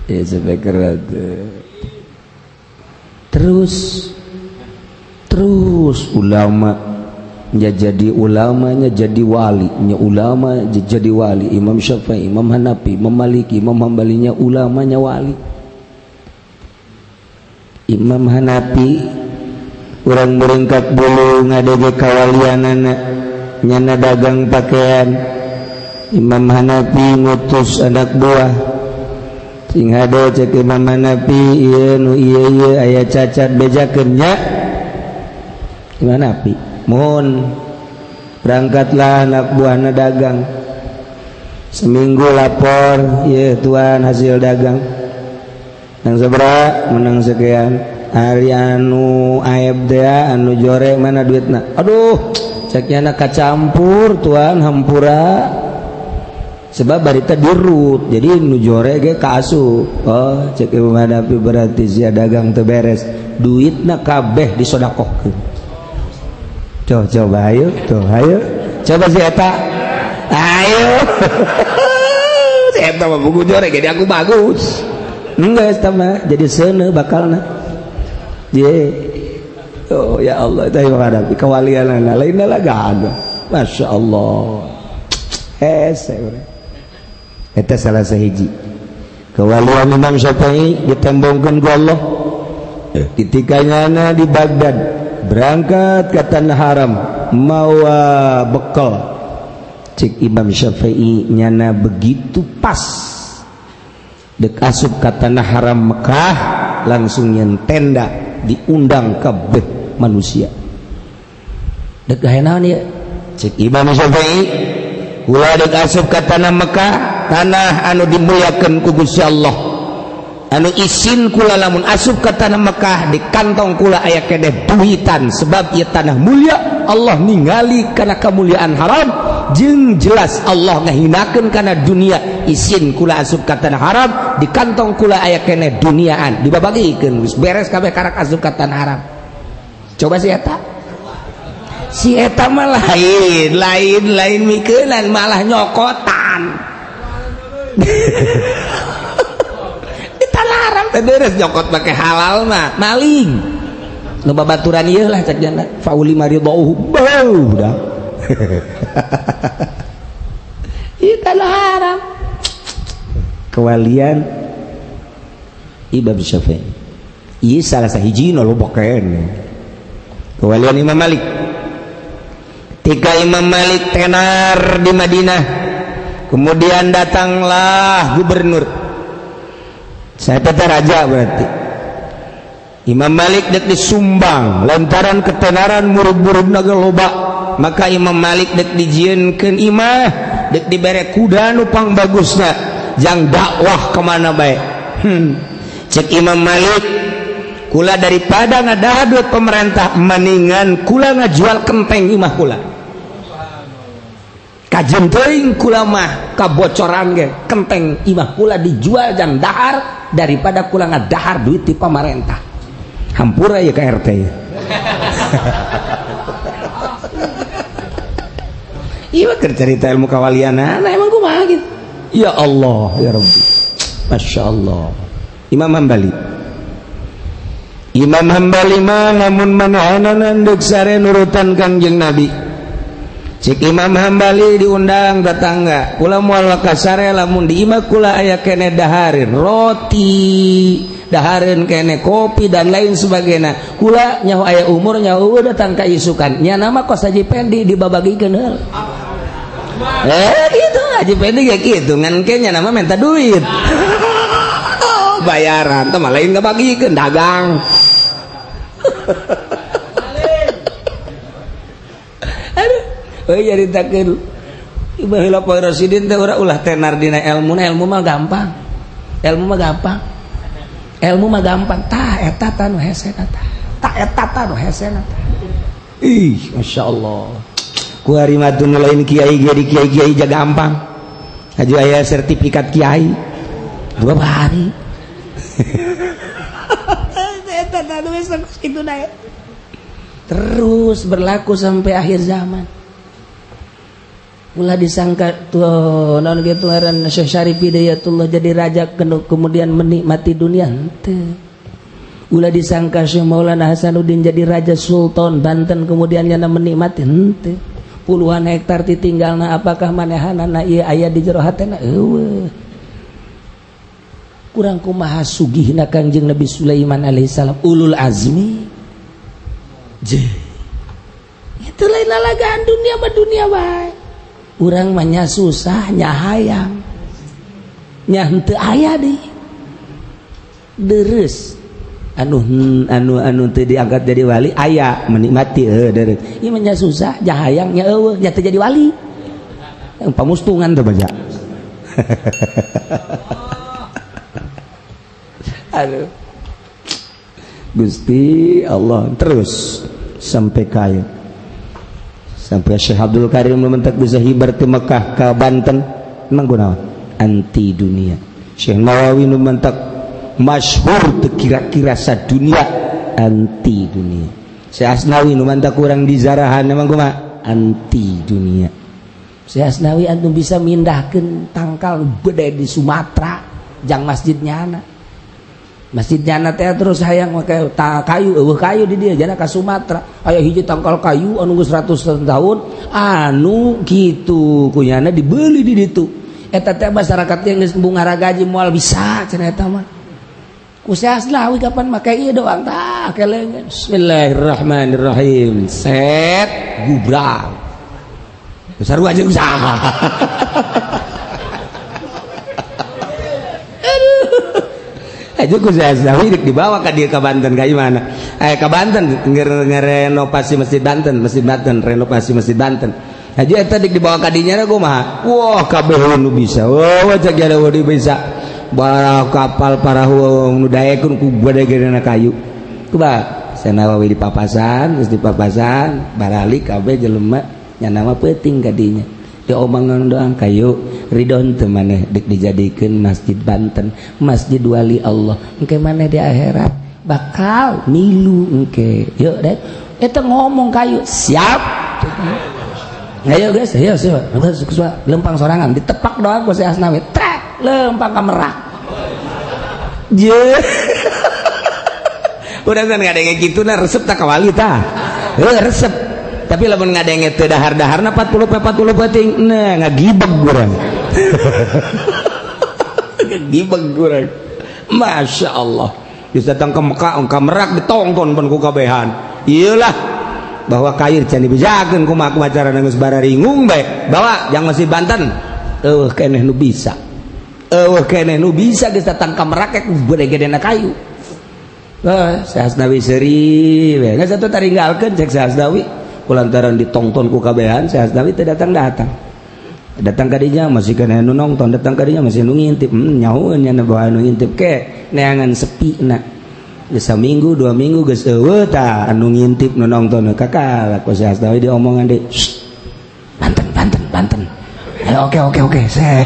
ya sebekerat terus ulama nya jadi ulamanya jadi wali nya ulama jadi wali Imam Syafi'i Imam Hanafi Imam Maliki Imam Hambalinya ulamanya wali Imam Hanafi urang meringkat bulu ngadege kawalianana nyana dagang pakaian Imam Hanafi ngutus anak buah sing hade cek Imam Hanafi ieu aya cacat bejakeun nya Imam Hanafi mohon berangkatlah anak buahna dagang seminggu lapor ieu tuan hasil dagang nang sabaraha menang sekian hari anu aib dea anu jore mana duitna aduh ceknya anak kacampur tuan hampura sebab barita dirut jadi nu jore ge kaasup cek Imam Hanafi berarti sia dagang teu beres duitna kabeh disodakohkeun coba ayo coba si eta ayo si eta mah buku jore jadi aku bagus enggak eta mah jadi seuneu bakalna ya Allah itu yang ada kewalian lainnya lah gak ada Masya Allah itu salah sahiji kewalian Imam Syafi'i ditembongkan ke Allah ketikanya di Baghdad berangkat ke tanah haram mawa bekal cik Imam Syafi'i nyana begitu pas dek asup ke tanah haram Mekah langsung yang tenda diundang kabeh manusia dek gahenaon ya cek Imam Syafi'i ulah dek asup ka tanah Mekah tanah anu dimuliakeun ku Gusti Allah anu isin kula lamun asup ka tanah Mekah di kantong kula aya keneh duitan sebab ieu tanah mulia Allah ningali kana kamuliaan haram jeung jelas Allah ngahinakeun kana dunia isin kula asup ka tanah haram di kantong kula aya keneh duniaan dibabagikeun geus beres kabeh karak asup ka tanah haram coba si eta mah lain mikeunan malah nyokotan di tanah haram teh beres nyokot make halal mah maling nu babaturan ieu lah cek jana fauli maridauhu bau dah di tanah haram kewalian Imam Syafi'i ieu salah sahiji nu lobokeun kewalian Imam Malik ketika Imam Malik tenar di Madinah kemudian datanglah gubernur saya teh raja berarti Imam Malik dek disumbang lantaran ketenaran murid-murid naga loba maka Imam Malik dek dijieunkeun imah dek dibere kuda nu pang bagusna jang dakwah kemana bae cek Imam Malik kula daripada ngadaha duit pemerintah mendingan kula ngajual kenteng imah kula kajem teuing kula mah kabocoran ge kenteng imah kula dijual jang dahar daripada kula ngadahar duit di pemerintah hampura ya ke RT ya. Iya cerita ilmu kawaliana nah emang kumaha gitu ya Allah ya Rabbi Masya Allah. Imam Hambali mah lamun manahanan deuk sare nurutan Kangjeng Nabi cik Imam Hambali diundang tetangga kula moal ka sare lamun di imah kula aya kene dahareun roti dahareun kene kopi dan lain sebagainya kula nyaho aya umur nyaho datang ka isukan nya nama kos Haji Pendi dibabagikeun heul gitu Haji Pendi kayak gitu ngan kenya nama minta duit bayaran teh lain ngabagikeun dagang aduh euy nyaritakeun Baheula Poe Rasidin teh urang ulah tenar dina ilmu mah gampang tah eta tanu hese tah ih masyaallah ku ari mah lain kiai ge kiai jaga gampang aju aya sertifikat kiai 2 hari terus berlaku sampai akhir zaman ulah disangka tuh naon gitu ngaran Syekh Syarif Hidayatullah jadi raja kemudian menikmati dunia henteu ulah disangka Syekh Maulana Hasanuddin jadi raja sultan Banten kemudian nyana menikmati henteu puluhan hektar ditinggalna apakah manehanana ieu aya di jero hatena eueuh kurang kumaha sugihna Kangjeng Nabi Sulaiman alaihissalam ulul azmi je itu lain lalagaan dunia mah dunia bae urang mah nya susah nya hayang nya henteu aya deui deres anu teu diangkat jadi wali aya menikmati deres ieu mah nya susah nya hayang nya eueuh nya teu jadi wali yang pamustungan teh baca aduh Gusti Allah terus sampai kaya sampai Syekh Abdul Karim mentak bisa hibar ke Mekah ke Banten emang kunaon anti dunia Syekh Nawawi mentak masyhur teu kira-kira sadunia anti dunia Syekh Asnawi mentak kurang di Zarahan emang kumaha anti dunia Syekh Asnawi antum bisa mindahkeun tangkal bede di Sumatera jang masjidnya anak masjid jana teh terus hayang make kayu eueuh kayu di dieu jana ka Sumatera aya hiji tangkal kayu anu geus 100 tahun anu kitu kunyana dibeli di ditu eta teh masyarakat yang geus bunga gaji moal bisa cenah eta mah ku Asnawi kapan make ieu doang tah kelengan bismillahirrahmanirrahim set gubrak besar aja usaha aja ku Asnawi dibawa ke dia ke Banten kayak gimana ke Banten ngerenovasi masjid Banten renovasi masjid Banten aja eta dik dibawa ka dinya gue mah wah kabeh nu bisa wah cak ada nu bisa bara kapal parahu nu daekeun ku gede-gedena kayu kuba Nawawi di papasan geus di papasan baralik kabeh jelema nya nama peuting ka dinya diomongan doang kayu ridon teu maneh dik dijadikeun masjid Banten masjid wali Allah engke maneh di akhirat bakal milu engke yuk dek eta ngomong kayu siap ayo guys ayo siap lempang sorangan ditepak doang ku Syekh Asnawi trek lempang ka Merak je udah kan ngadenge kituna resep tak ka wali tah resep tapi lamun ngadenge teu dahar-daharna 40 peuting nah ngagibeg urang ngagibeg urang Masya Allah bisa datang ke Mekah ke Merak ditongkon pun ku kabehan iyalah bahwa kair can dibejakeun kumaha acara geus bararingung bae bawa jang masih Banten eueuh keneh nu bisa geus datang ka Merak ku gede-gedena kayu Syekh Asnawi seuri we geus atuh taringgalkeun cek Syekh Asnawi kulantaran ditongton ku kabehan Syekh Asnawi teh datang ka dinya masih kana nu nongton datang ka dinya masih nu ngintip nyahoeun nya bawa nu ngintip ke neangan sepina geus minggu 2 minggu geus eueuh tah anu ngintip nu nongton kakak ku si Asnawi diomongan deui Banten oke saya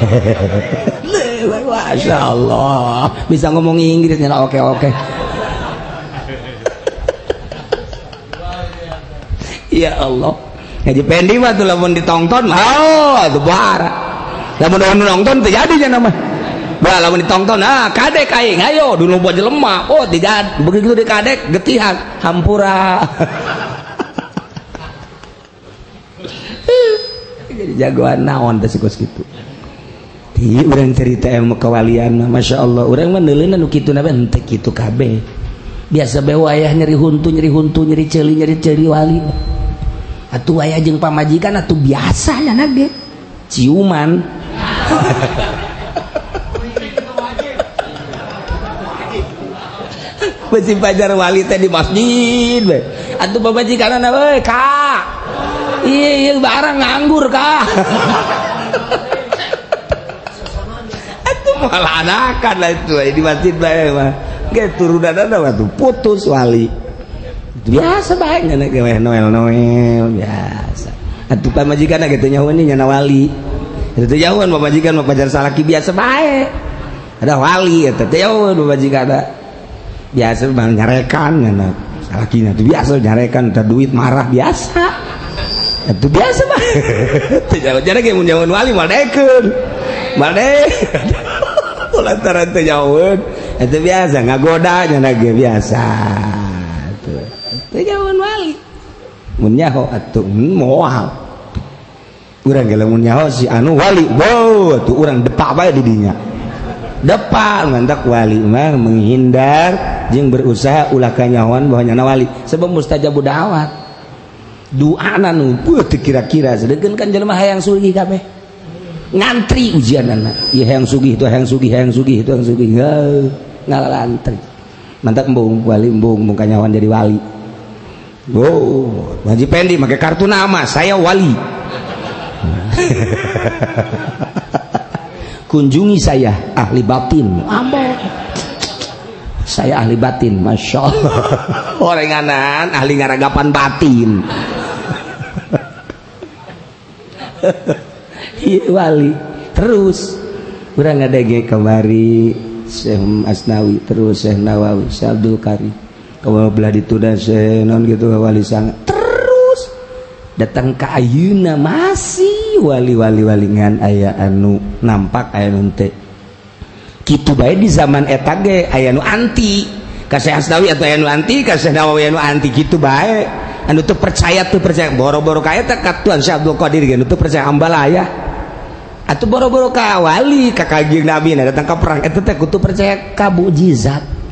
Masya Allah bisa ngomong Inggris nya oke ya Allah ngaji pendi mah tuh lamun ditonton itu bara lamun nonton teh jadinya nama bah lamun ditonton kadek aing ayo dulu buat jelema tidak begitu di kadek getihan hampura jadi jagoan naon teh sikos kitu ti urang cerita ilmu kewalian Masya Allah urang mah neuleuna nu kitu na henteu kitu kabeh biasa bae wayah nyeri huntu nyeri ceuli wali atuh aya jeung pamajikan atuh biasa nya nage ciuman besi pajar wali teh di masjid we atuh pamajikanana we Kak iya barang nganggur Kak atuh malah anakan lah itu di masjid bae mah ge turunanna atuh putus wali biasa banyak nek Noel biasa atuh pamajikan gitu nyawan nya wali itu jauhan pamajikan mah pajar salaki biasa bae ada wali eta teh jauhan pamajikan biasa bang nyarekan nya salakina teh biasa nyarekan teh duit marah biasa itu biasa bae teh jauhan ge mun jauhan wali maldekeun lantaran teh jauhan eta biasa ngagoda nya ge biasa jawan wali mun nyaho atuh moal urang ge lamun nyaho si anu wali wow atuh urang depak bae di dinya depak mantak wali mah menghindar jeung berusaha ulah kanyahoan bahwa nyana wali sebab mustajabud da'wat duana nu teu kira-kira sedeukeun kan jelema hayang sugih kabeh ngantri ujianana ieu hayang sugih itu hayang sugih ngalalantri mantak embung wali embung kanyahoan jadi wali. Haji Pendi pakai kartu nama saya wali kunjungi saya ahli batin saya ahli batin Masya Allah orenganan ahli ngaragapan batin wali terus urang ngadege kamari Syekh Asnawi terus Syekh Nawawi Syekh Abdul Karim kalau belah dituda non gitu wali sangat terus datang ke ayeuna masih wali ngan aya anu nampak aya nu teh kitu bae di zaman eta ge aya nu anti ka Syekh Asnawi atau aya nu anti ka Syekh Nawawi anu anti kitu bae anu teu percaya boro-boro ka eta ka Tuan Syekh Abdul Qadir ge anu teu percaya ambalaya atuh boro-boro ka wali ka kanjeng Nabi datang ka perang eta teh kudu percaya ka mukjizat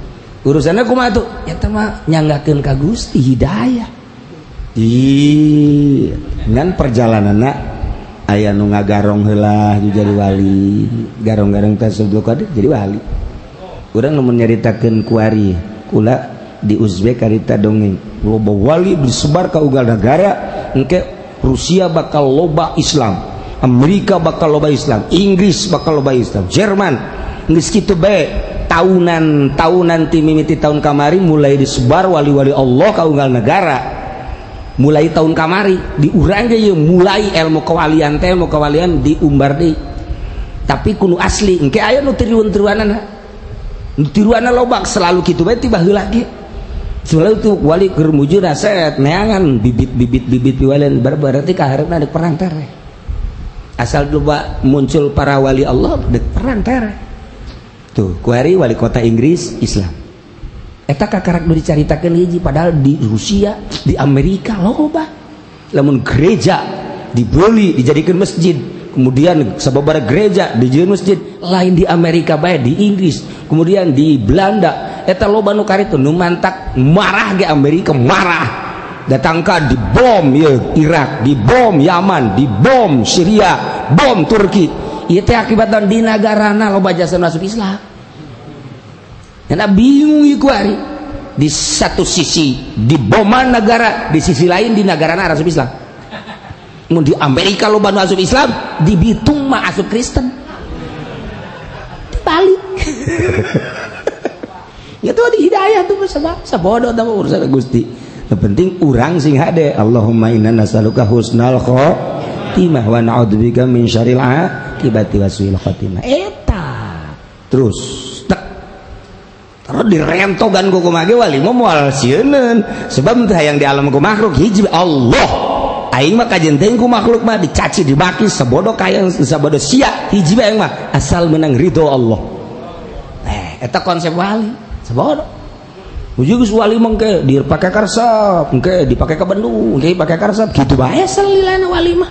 urusannya kumaha tuh eta mah nyanggakeun ka Gusti hidayah ngan perjalananna aya nu ngagarong heula jadi wali garong-garong teh Abdul Qadir jadi wali urang lamun nyaritakeun kuari kula di Uzbek karita dongeng loba wali disebar ka unggal negara engke Rusia bakal loba Islam Amerika bakal loba Islam Inggris bakal loba Islam Jerman geus kitu bae tahunan ti mimiti tahun kamari mulai disebar wali-wali Allah ka unggal negara mulai tahun kamari di urang ge mulai ilmu kewalian diumbar deui tapi kudu asli engke aya nu tiruanna loba selalu kitu bae tiba heula ge selalu tuh wali keur mujud set neangan bibit walian berarti kaharepna dek perang tereh asal loba muncul para wali Allah dek perang tereh tuh kuari wali kota Inggris Islam eta kakarak nu dicaritakeun hiji padahal di Rusia di Amerika loba lamun gereja dibeli dijadikan masjid kemudian sababaraha gereja dijieun masjid lain di Amerika bae di Inggris kemudian di Belanda eta loba nu karitu nu mantak marah ge Amerika marah datangkan di bom Irak di bom Yaman di bom Syria bom Turki ieu teh akibatna di nagarana loba jasa masuk Islam. Karena bingung ieu kuari. Di satu sisi di boman negara, di sisi lain di nagarana asup Islam. Mun di Amerika loba asup Islam, di Bitung mah asup Kristen. Dibalik. Ya tuh di hidayah tuh sabodo tah urusan Gusti. Yang penting urang sing hade. Allahumma inna nas'aluka husnal khotimah wa na'udzubika min syarril aqibati wa su'il khotimah. Eta. Terus tek. Terus direntogan ku kumaha ge wali moal sieun. Sebab teh hayang di alam ku makhluk hiji Allah. Aing mah kajenteng ku makhluk mah dicaci dibaki sabodo kaya sabodo sia hiji bae mah asal menang ridho Allah. Eta konsep wali. Sabodo ujug wali mengke dipake karsap engke dipake ke Bandung engke dipake karsap kitu bae salilana wali mah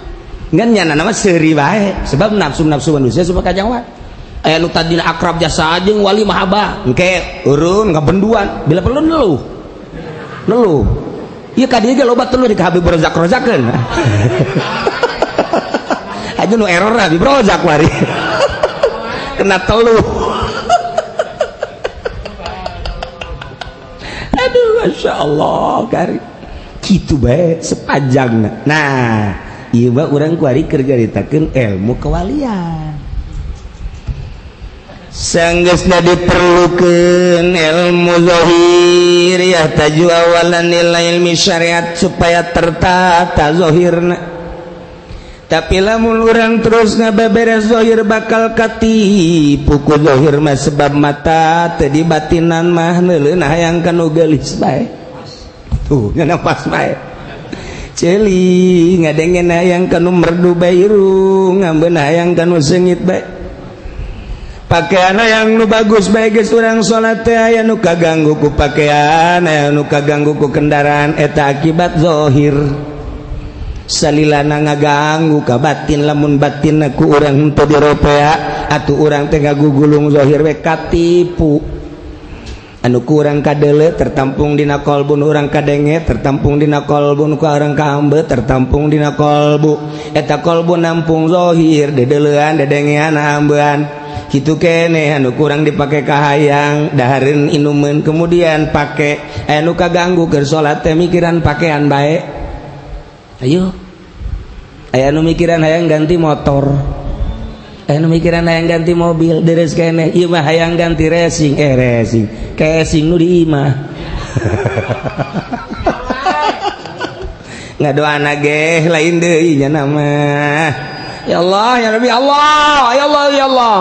ngan nyana nama seuri bae sebab nafsu manusia supaya kajangan aya nu tadina akrab jasa jeung wali mah abah engke urun ngabenduan bila perlu neluh ieu ka dieu ge loba telu di Habib rozak-rozakeun aja nu error Habib rozak wari kena telu. Aduh, Masya Allah kari gitu baik sepanjangnya. Nah iya mbak orang kuari kergaritakan ilmu kewalian sanggeusna diperlukan ilmu zahir ya taju awalan nilai ilmi syariat supaya tertata zahirna. Tapi lamun urang terus ngabeberes zahir bakal katipu ku zahir mah sebab mata teu di batinan mah neuleuna hayang kanu geulis bae. Tuh nya pas bae. Ceuli ngadengen hayang kanu merdu bae irung, ngambeun hayang kanu seungit bae. Pakaian yang nu bagus bae geus urang salat teh aya nu kaganggu ku pakaian, aya nu kaganggu ku kendaraan eta akibat zahir. Salilana ngaganggu ka batin lamun batin ku urang henteu diropea atuh urang teh ngagugulung zahir we katipu anu ku urang kadeuleu tertampung dina qalbun urang kadenge tertampung dina qalbun ku urang kaambe tertampung dina qalbu eta qalbu nampung zahir dedeleuan dedengean ambean kitu keneh anu kurang dipake kahayang dahareun inumeun kemudian pake anu kaganggu keur salat teh mikiran pakaian bae. Ayo aya nu mikiran hayang ganti motor, aya nu mikiran hayang ganti mobil deres keneh ieu mah hayang ganti racing casing nu di imah ngadoana ge lain deui nya nama ya Allah ya Rabbi Allah ya Allah ya Allah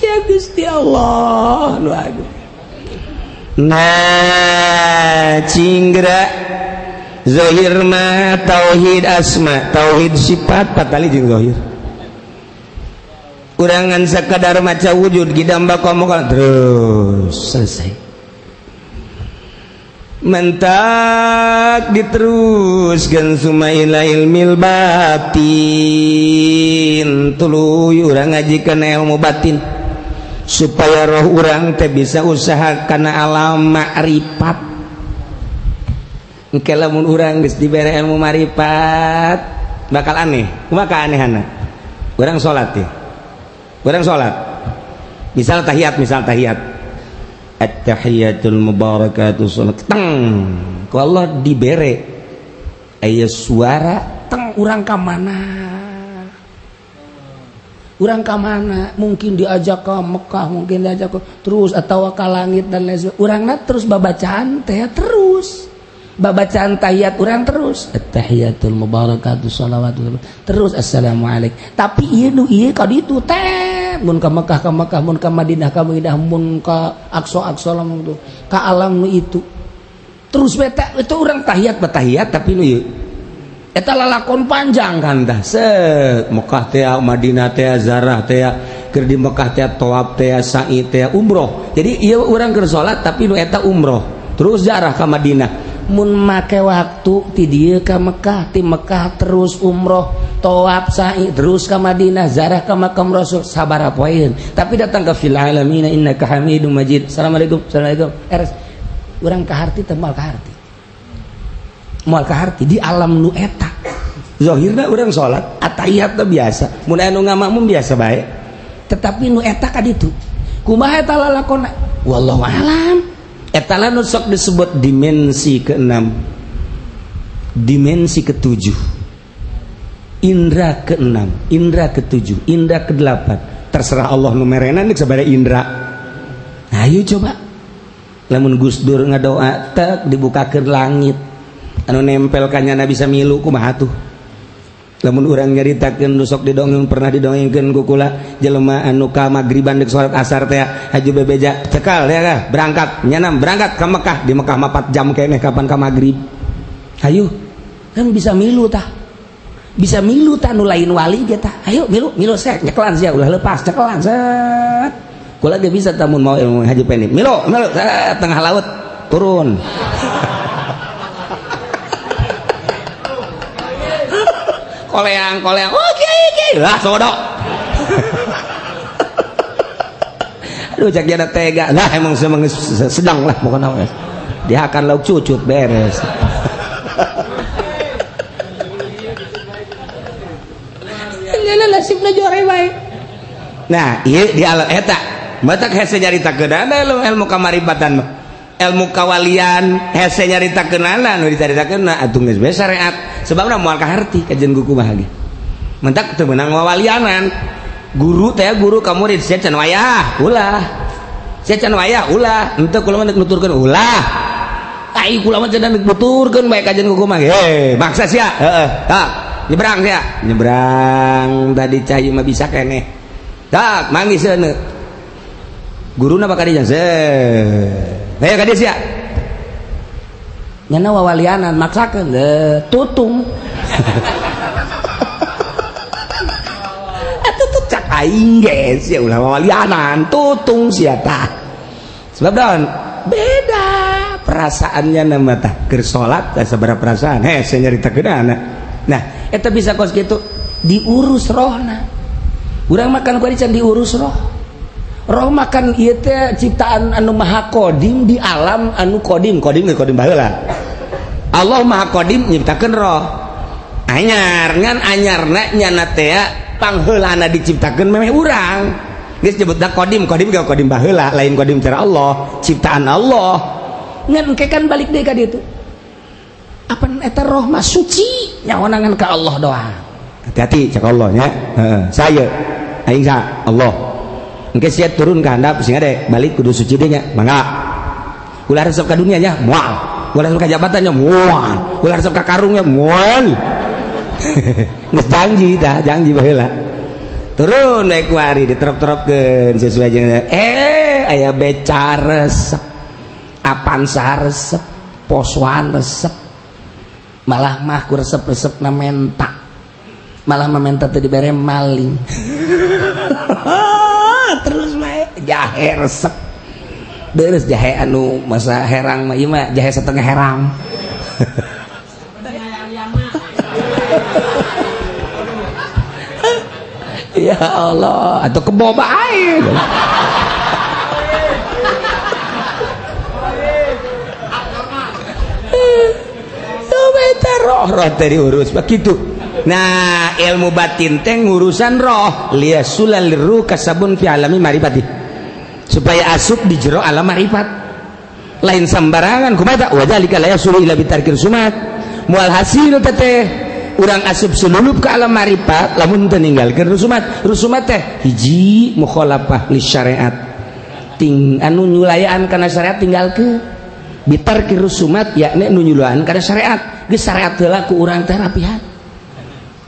ya Gusti Allah nu aduh. Nah cinggra zahir mah tauhid asma tauhid sifat patali jeung zahir urangan sakadar maca wujud gidamba komo terus selesai mentak diteruskeun sumaila ilmil batin tuluy urang ngajikeun ilmu batin supaya roh urang teh bisa usaha kana alam ma'rifat. Engke lamun urang geus dibere ilmu ma'rifat bakal aneh. Kumaha kaanehana? Urang salat teh. Urang salat. Misal tahiyat at-tahiyatul mubarakatuh salat. Teng. Ku Allah dibere aya suara teng urang ka mana? Urang ka mana? Mungkin diajak ke Mekah, mungkin diajak ke terus atau ke langit dan lain sebagainya. Urangna terus babacaan teh terus. Babacaan tahiyat urang terus. At-tahiyatul mubarakatuh shalawatu terus assalamualaikum. Tapi ieu nu ieu ka ditu teh mun ka Mekah mun ka Madinah mun ka Aqsa lamun tuh ka alam nu itu. Terus beta itu urang tahiyat tapi nu ieu eta lalakon panjang kan tah Mekah teh Madinah teh zarah teh keur di Mekah teh tawaf teh sa'i teh umroh jadi ieu urang keur salat tapi nu eta umroh terus zarah ka Madinah mun make waktu ti dieu ka Mekah ti Mekah terus umroh tawaf sa'i terus ka Madinah zarah ka makam Rasul sabaraha poeun tapi datang ka fil alamin innaka hamidum majid assalamualaikum urang kaharti teh moal kaharti moal kaharti di alam nu eta zahirna urang salat atahiyat teh biasa mun anu ngamakmum biasa bae tetapi nu eta ka ditu kumaha eta lalakonna wallahu alam eta nu sok disebut dimensi ke-6 dimensi ke-7 indra ke-6, indra ke-7, indra ke-8, terserah Allah nu merenan dik sabaraha indra. Ayo coba lamun Gus Dur ngadoa tek dibukakeun langit anu nempel ka nyana bisa milu kumaha tuh. Lamun urang nyaritakeun sok didongeng pernah didongengkeun ku kula jelema anu ka magriban deuk salat asar teh haju bebeja cekal ya kah berangkat nyanam berangkat ka Mekah di Mekah 4 jam keneh kapan ka magrib. Ayo kan bisa milu tah, bisa milu tah nu lain wali ge tah. Ayo milu sek nyekelan sia ulah lepas cekelan set kula ge bisa tamun mau ilmu haji pendek milu set tengah laut turun. koleang oke lah sodok. Aduh cak jana tega lah emang sedang lah pokoknya dia akan lauk cucut beres. Nyana nasibna jore bae. Nah ieu di alam eta batak hese nyaritakeun ada ilmu kamaribatan mah ilmu kawalian hese nyaritakeun anu dicaritakeun atuh geus bae syariat sebabna moal kaharti kajian ku kumaha ge mentak teu meunang wawalianan guru teh guru ka murid sia can wayah ulah sia can wayah ulah henteu kula mah nuturkeun ulah ai kula mah cenah nuturkeun bae kajian ku kumaha ge maksa sia heeh tak nyebrang sia nyebrang tadi cai mah bisa keneh tak manggis seuneu guruna bakal dijan ayo ka dieu sia nyana wawalianan maksakeun tutung. Atuh tuh cak aing ge sia ulah wawalianan tutung sia tah. Sebab daun beda perasaannya nama tah keur salat teh sabaraha perasaan hese nyaritakeunana. Nah eta bisa kos kitu diurus rohna. Urang makan ku can diurus roh. Roh makan ieu teh ciptaan anu maha kodim di alam anu kodim baheula. Allah maha kodim nyiptakeun roh. Anyar ngan anyarna nyana teh pangheulana diciptakeun memeh urang. Geus nyebutna kodim ge kodim baheula, lain kodim cara Allah, ciptaan Allah. Ngan engke kan balik deui ka ditu. Apa eta roh mah suci nyawanangan ka Allah doang. Hati-hati cak Allah nya. Heeh, saya aing sa Allah. Engke sia turun ka handap sing ade balik kudu suci deui nya. Mangga. Ulah resep ka dunia nya moal. Ulah resep ka jabatannya moal. Ulah resep ka karungnya moal. Geus janji dah, janji baheula. Turun naik kuari diterop-teropkeun sesuai jeung aya beca resep. Apansa resep, poswan resep. Malah mah ku resep-resepna menta. Malah mementa teu dibere maling. Terus bae jahe resep beres jahe anu masa herang mah ieu mah jahe setengah herang. Ya Allah atuh kebo bae sampai roh teh diurus begitu. Nah ilmu batin teh ngurusan roh liyasulal ruh kasabun fi alami marifati supaya asup di jero alam marifat lain sembarangan kumaha wadzalika la yasulu ila bitarkir sumat mual hasil teh urang asup sululup ke alam marifat lamun teu ninggalkeun rusumat teh hiji mukhalafah li syariat ting anu nyulayaan kana syariat tinggalkeun bitarkir rusumat yakni anu nyulayaan kana syariat geus syariat heula ku urang teh rapihan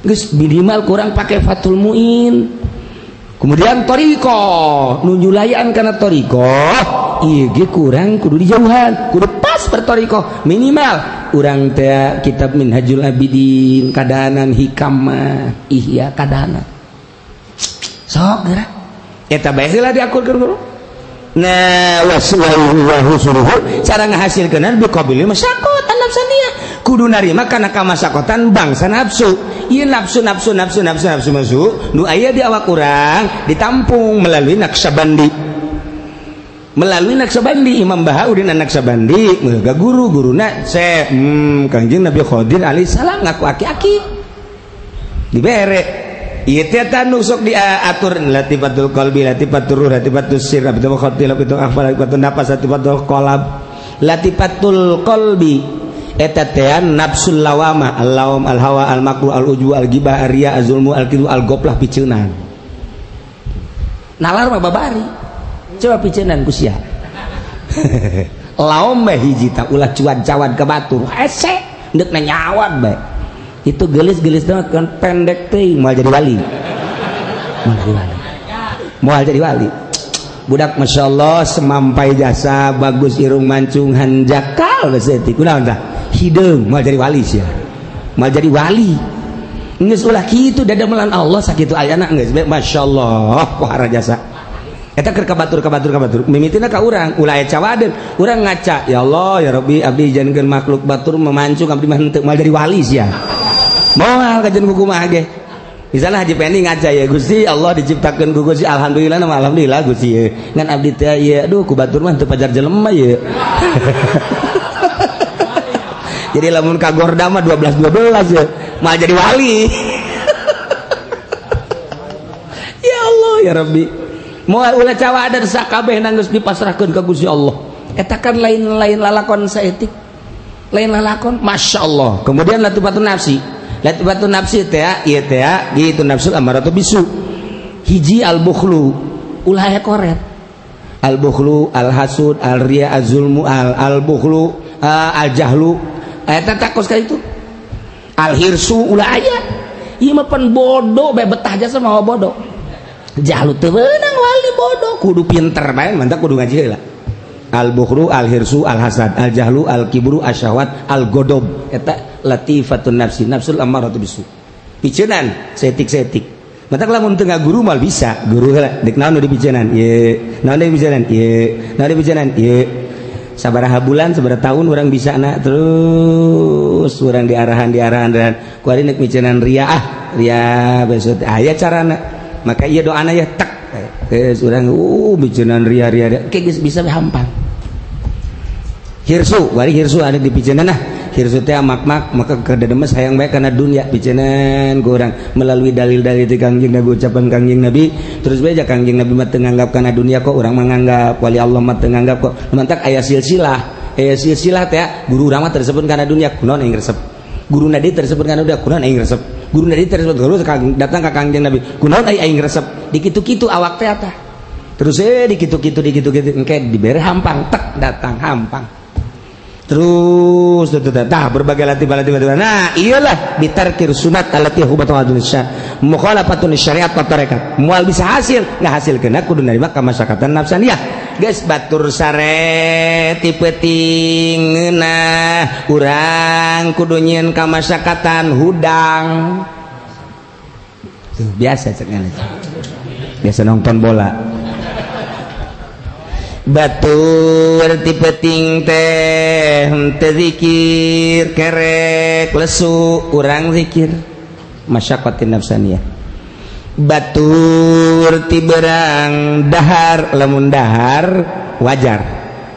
geus minimal kurang pakai Fathul Muin. Kemudian toriko nu nyulayan kana toriko ieu ge kurang kudu dijauhan kudu pas bertoriko minimal urang teh kitab Minhajul Abidin kadahanan hikam ihya kadahanan sok geura eta bae heula diakurkeun guru. Nah waswahu suruhu cara ngahasilkeun bi qabilil masyaqat an-nafsaniyah kudu narima kana kamasakotan bangsa nafsu. Ieu nafsu nu aya di awak urang ditampung melalui Naqsabandi. Imam Bahauddin Naqsabandi ga guruna Syekh Kangjeng Nabi Khidir alaihi salam ngaku aki-aki dibere ieu teh tanu sok diatur latifatul qalbi latifatur ruh latifatus sirr latifatul khatil latifatul akhbar latifatul nafas latifatul qalb latifatul qalbi eta teh nafsul lawama al-lawam al-hawa al-makruh al-uju al-ghibah ar-riya az-zulmu al-kidhu al-ghaflah piceunan nalar mah babari coba piceunan ku sia laom mah hiji ta ulah cuad-cawad ka batur hese deuk nyawad bae itu gelis-gelis kan pendek teuing moal jadi wali moal jadi wali budak masyaallah semampai jasa bagus irung mancung hanjakal geus kunaon tah hideung moal jadi wali sia moal jadi wali geus ulah kitu dadamelan Allah sakitu ayana geus masyaallah pohara jasa eta keur kabatur mimitina ka urang ulah aya cawadeun urang ngaca ya Allah ya Rabbi abdi jankeun makhluk batur memancung abdi mah henteu moal jadi wali sia moal kajen kumaha ge misalnya Haji Pendi ngaca ya Gusti Allah diciptakeun ku Gusti alhamdulillah nama alhamdulillah Gusti ye ngan abdi teh ye aduh ku batur mah teu pajar jelema ye jadi lamun ka gorda mah 12 ya mah jadi wali ya Allah ya Rabbi moal ulah cawadan sakabeh nanggeus dipasrahkeun ka Gusti Allah eta kan lain lalakon saeutik lain lalakon masyaallah kemudian latufatun nafsi teh ieu teh gitu nafsul amaratu bisu hiji al-bukhlu ulah aya koret al-bukhlu al-hasud al-riya az-zulmu al-bukhlu al-jahlu eta takos ka itu al-hirsu ulah aya ieu mah pan bodoh bae betah jasa mah bodoh jahlu teu beunang wali bodoh kudu pinter bae mantap kudu ngaji heula al-bukhlu al-hirsu al-hasad al-jahlu al-kibru asyahwat al-godob eta latifatun nafsi nafsul ammaratu bisu piceunan setik mantap lamun teu ngaguru mal bisa guru heula dek naon di piceunan ye naon di piceunan ye naon di piceunan ye sabaraha bulan sabaraha tahun urang bisa na terus urang diarahan dan ku ari nek piceunan ria besok aya carana maka iya doana ya tak geus urang piceunan ria geus bisa hampang hirsu bari hirsu ada di piceunan nah hirsu teh makmak maka kededemes hayang bae kana dunya piceunan ku urang melalui dalil-dalil ti Kangjeng Nabi ucapan Kangjeng Nabi terus bae ja Kangjeng Nabi mah teu nganggap kana dunya kok urang mah nganggap wali Allah mah teu nganggap kok mantak aya silsilah teh guru urang mah tersebut kana dunya kunaon aing resep guru nadi tersebut kana dunya kunaon aing resep guru nadi tersebut guru datang ka Kangjeng Nabi kunaon aing resep dikitu-kitu awak teh tah terus dikitu-kitu engke dibere hampang tek datang hampang terus tah berbagai latih nah iyalah bitarkir sunat allati hubatu adunsa mukhalafatun syariat wa tarekat moal bisa hasil ngahasilkeunna kudu narima kamasyakatan nafsaniyah geus batur sare ti peutingna urang kudu nyieun kamasyakatan hudang tuh biasa cek biasa nonton bola batur ti peuting teh henteu zikir kerek lesu urang zikir masyaqatin nafsaniyah batur ti berang dahar lamun dahar wajar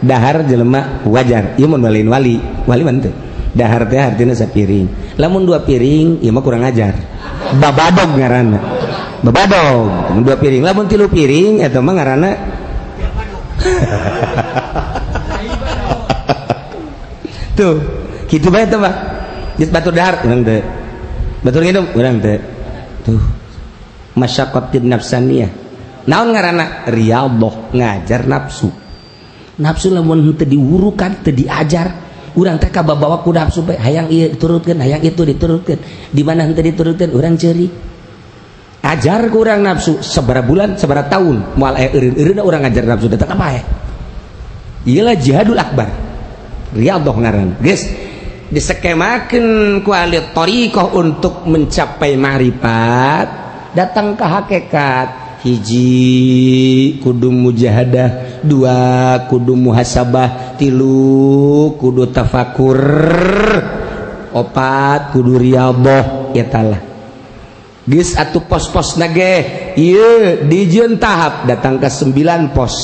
dahar jelema wajar ieu mun wali mah teu dahar teh artina sapiring lamun 2 piring ieu mah kurang ajar babadog ngaranna babadog 2 piring lamun 3 piring eta mah ngaranna tuh gitu bae teh mah geus batur dahar urang teh batur nginum urang teh tuh masyaqqatin nafsaniyah naon ngaranna riyadhah ngajar nafsu lamun teu diurukan teu diajar urang teh kababawa ku nafsu bae hayang ieu diturutkeun hayang itu diturutkeun di mana henteu diturutkeun urang ceurik ajar ku urang nafsu sabaraha bulan sabaraha tahun moal aya eureun-eureunna urang ngajar nafsu teh apa ya iyalah jihadul akbar riyadhah ngaran geus diseskemakeun ku ahli thariqah untuk mencapai ma'rifat datang ke hakikat hiji kudu mujahadah 2 kudu muhasabah 3 kudu tafakur 4 kudu riyadhah eta lah geus atuh pos-posna ge ieu dijieun tahap datang ke 9 pos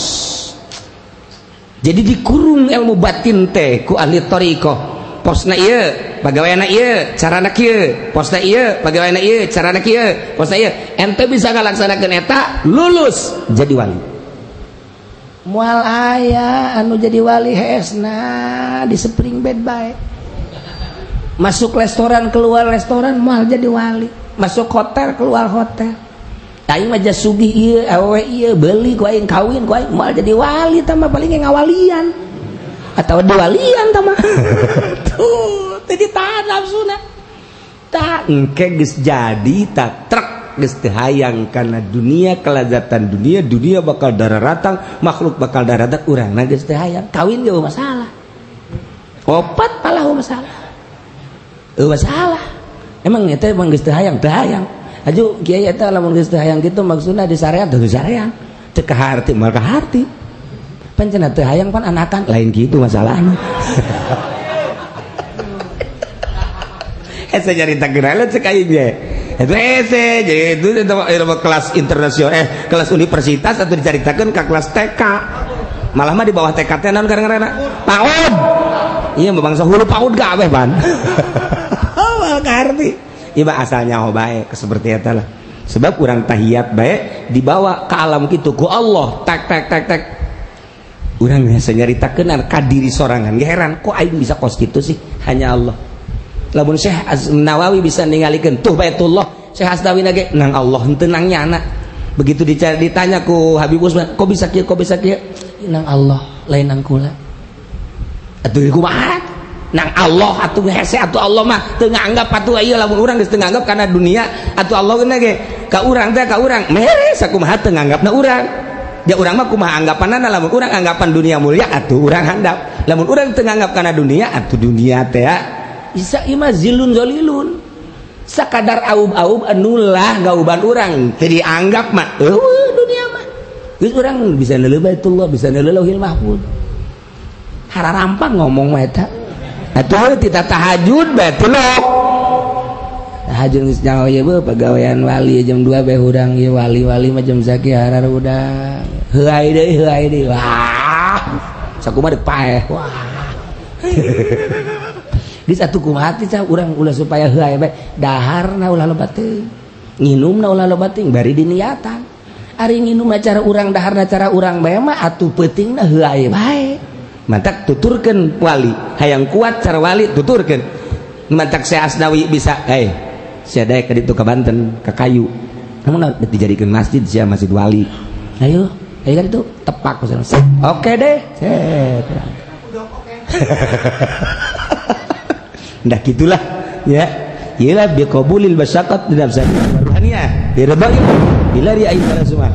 jadi dikurung ilmu batin teh ku ahli thariqah posna ieu pagaweana ieu carana kieu posna ieu pagaweana ieu carana kieu posna ieu ente bisa ngalaksanakeun eta lulus jadi wali moal aya anu jadi wali heesna di spring bed bae masuk restoran keluar restoran moal jadi wali, masuk hotel keluar hotel. Aing mah jas sugih ieu awewe ieu beuli ku aing kawin ku aing moal jadi wali tah mah paling ngawalian atau diwalian tah mah. Tuh teh ditahan nafsuna. Tah engke geus jadi tak trek geus teu hayang kana dunia kelazatan dunia bakal dararatang makhluk bakal dararatang urangna geus teu hayang kawin ge masalah opat palah masalah masalah emang eta emang geus teu hayang aju kiai eta lamun geus teu hayang kitu maksudna disarean teu disarean teu kaharti moal kaharti pancen teu hayang pan anakan lain kitu masalahna. Saya ceritakeun ala cek aing ge. Itu jadi itu kelas internasional kelas universitas atau diceritakan ke kelas TK malah mah di bawah TK teh naon kadang-kadang PAUD iya bangsa hulu PAUD gak abeh ban awal karti iba asalnya bae seperti eta lah sebab urang tahiyat bae dibawa ke alam kitu ku Allah tek urang biasa nyaritakeun ka diri sorangan ge heran kok aing bisa kos kitu sih hanya Allah. Lamun Syekh Nawawi bisa ningalikeun tuh Baitullah Syekh Asdawi nage nang Allah henteu nang nyana begitu ditanya ku Habib Usman kok bisa kieu nang Allah lain nang kula atuh kumaha nang Allah atuh hese atuh Allah mah teu nganggap atuh ieu lamun urang geus teu nganggap kana dunia atuh Allah geuna ge ka urang mere sakumaha teu nganggapna urang ya urang mah kumaha anggapanna lamun urang anggapan dunia mulia atuh urang handap lamun urang teu nganggap kana dunia atuh dunia teh bisa ima zilun zolilun sakadar aub-aub anulah gauban urang teu dianggap mah dunia mah geus urang bisa neuleuh Baitullah bisa neuleuh Lauhil Mahfuz hararampang ngomong mah eta atuh tita tahajud Baitullah tahajud geus nyawa ieu beuh pagawean wali jam 2 bae urang ieu wali-wali mah jam saki harar udah heuai deui wah sakumaha deuk paeh wah di satu kumati cah urang ulah supaya heuai bae daharna ulah loba teuing nginumna ulah loba teuing bari diniatan ari nginum cara urang daharna cara urang bae mah atuh peutingna heuai bae mantak tuturkeun wali hayang kuat cara wali tuturkeun mantak Syekh Asnawi bisa sia daek ka ditu ka Banten ka kayu namun dijadikeun masjid sia masjid wali ayo kan itu tepak oke deh set ndah gitulah ya iyalah biqabulil masyaqat di nafsani ruhaniyah diridai bila ri'ain para semua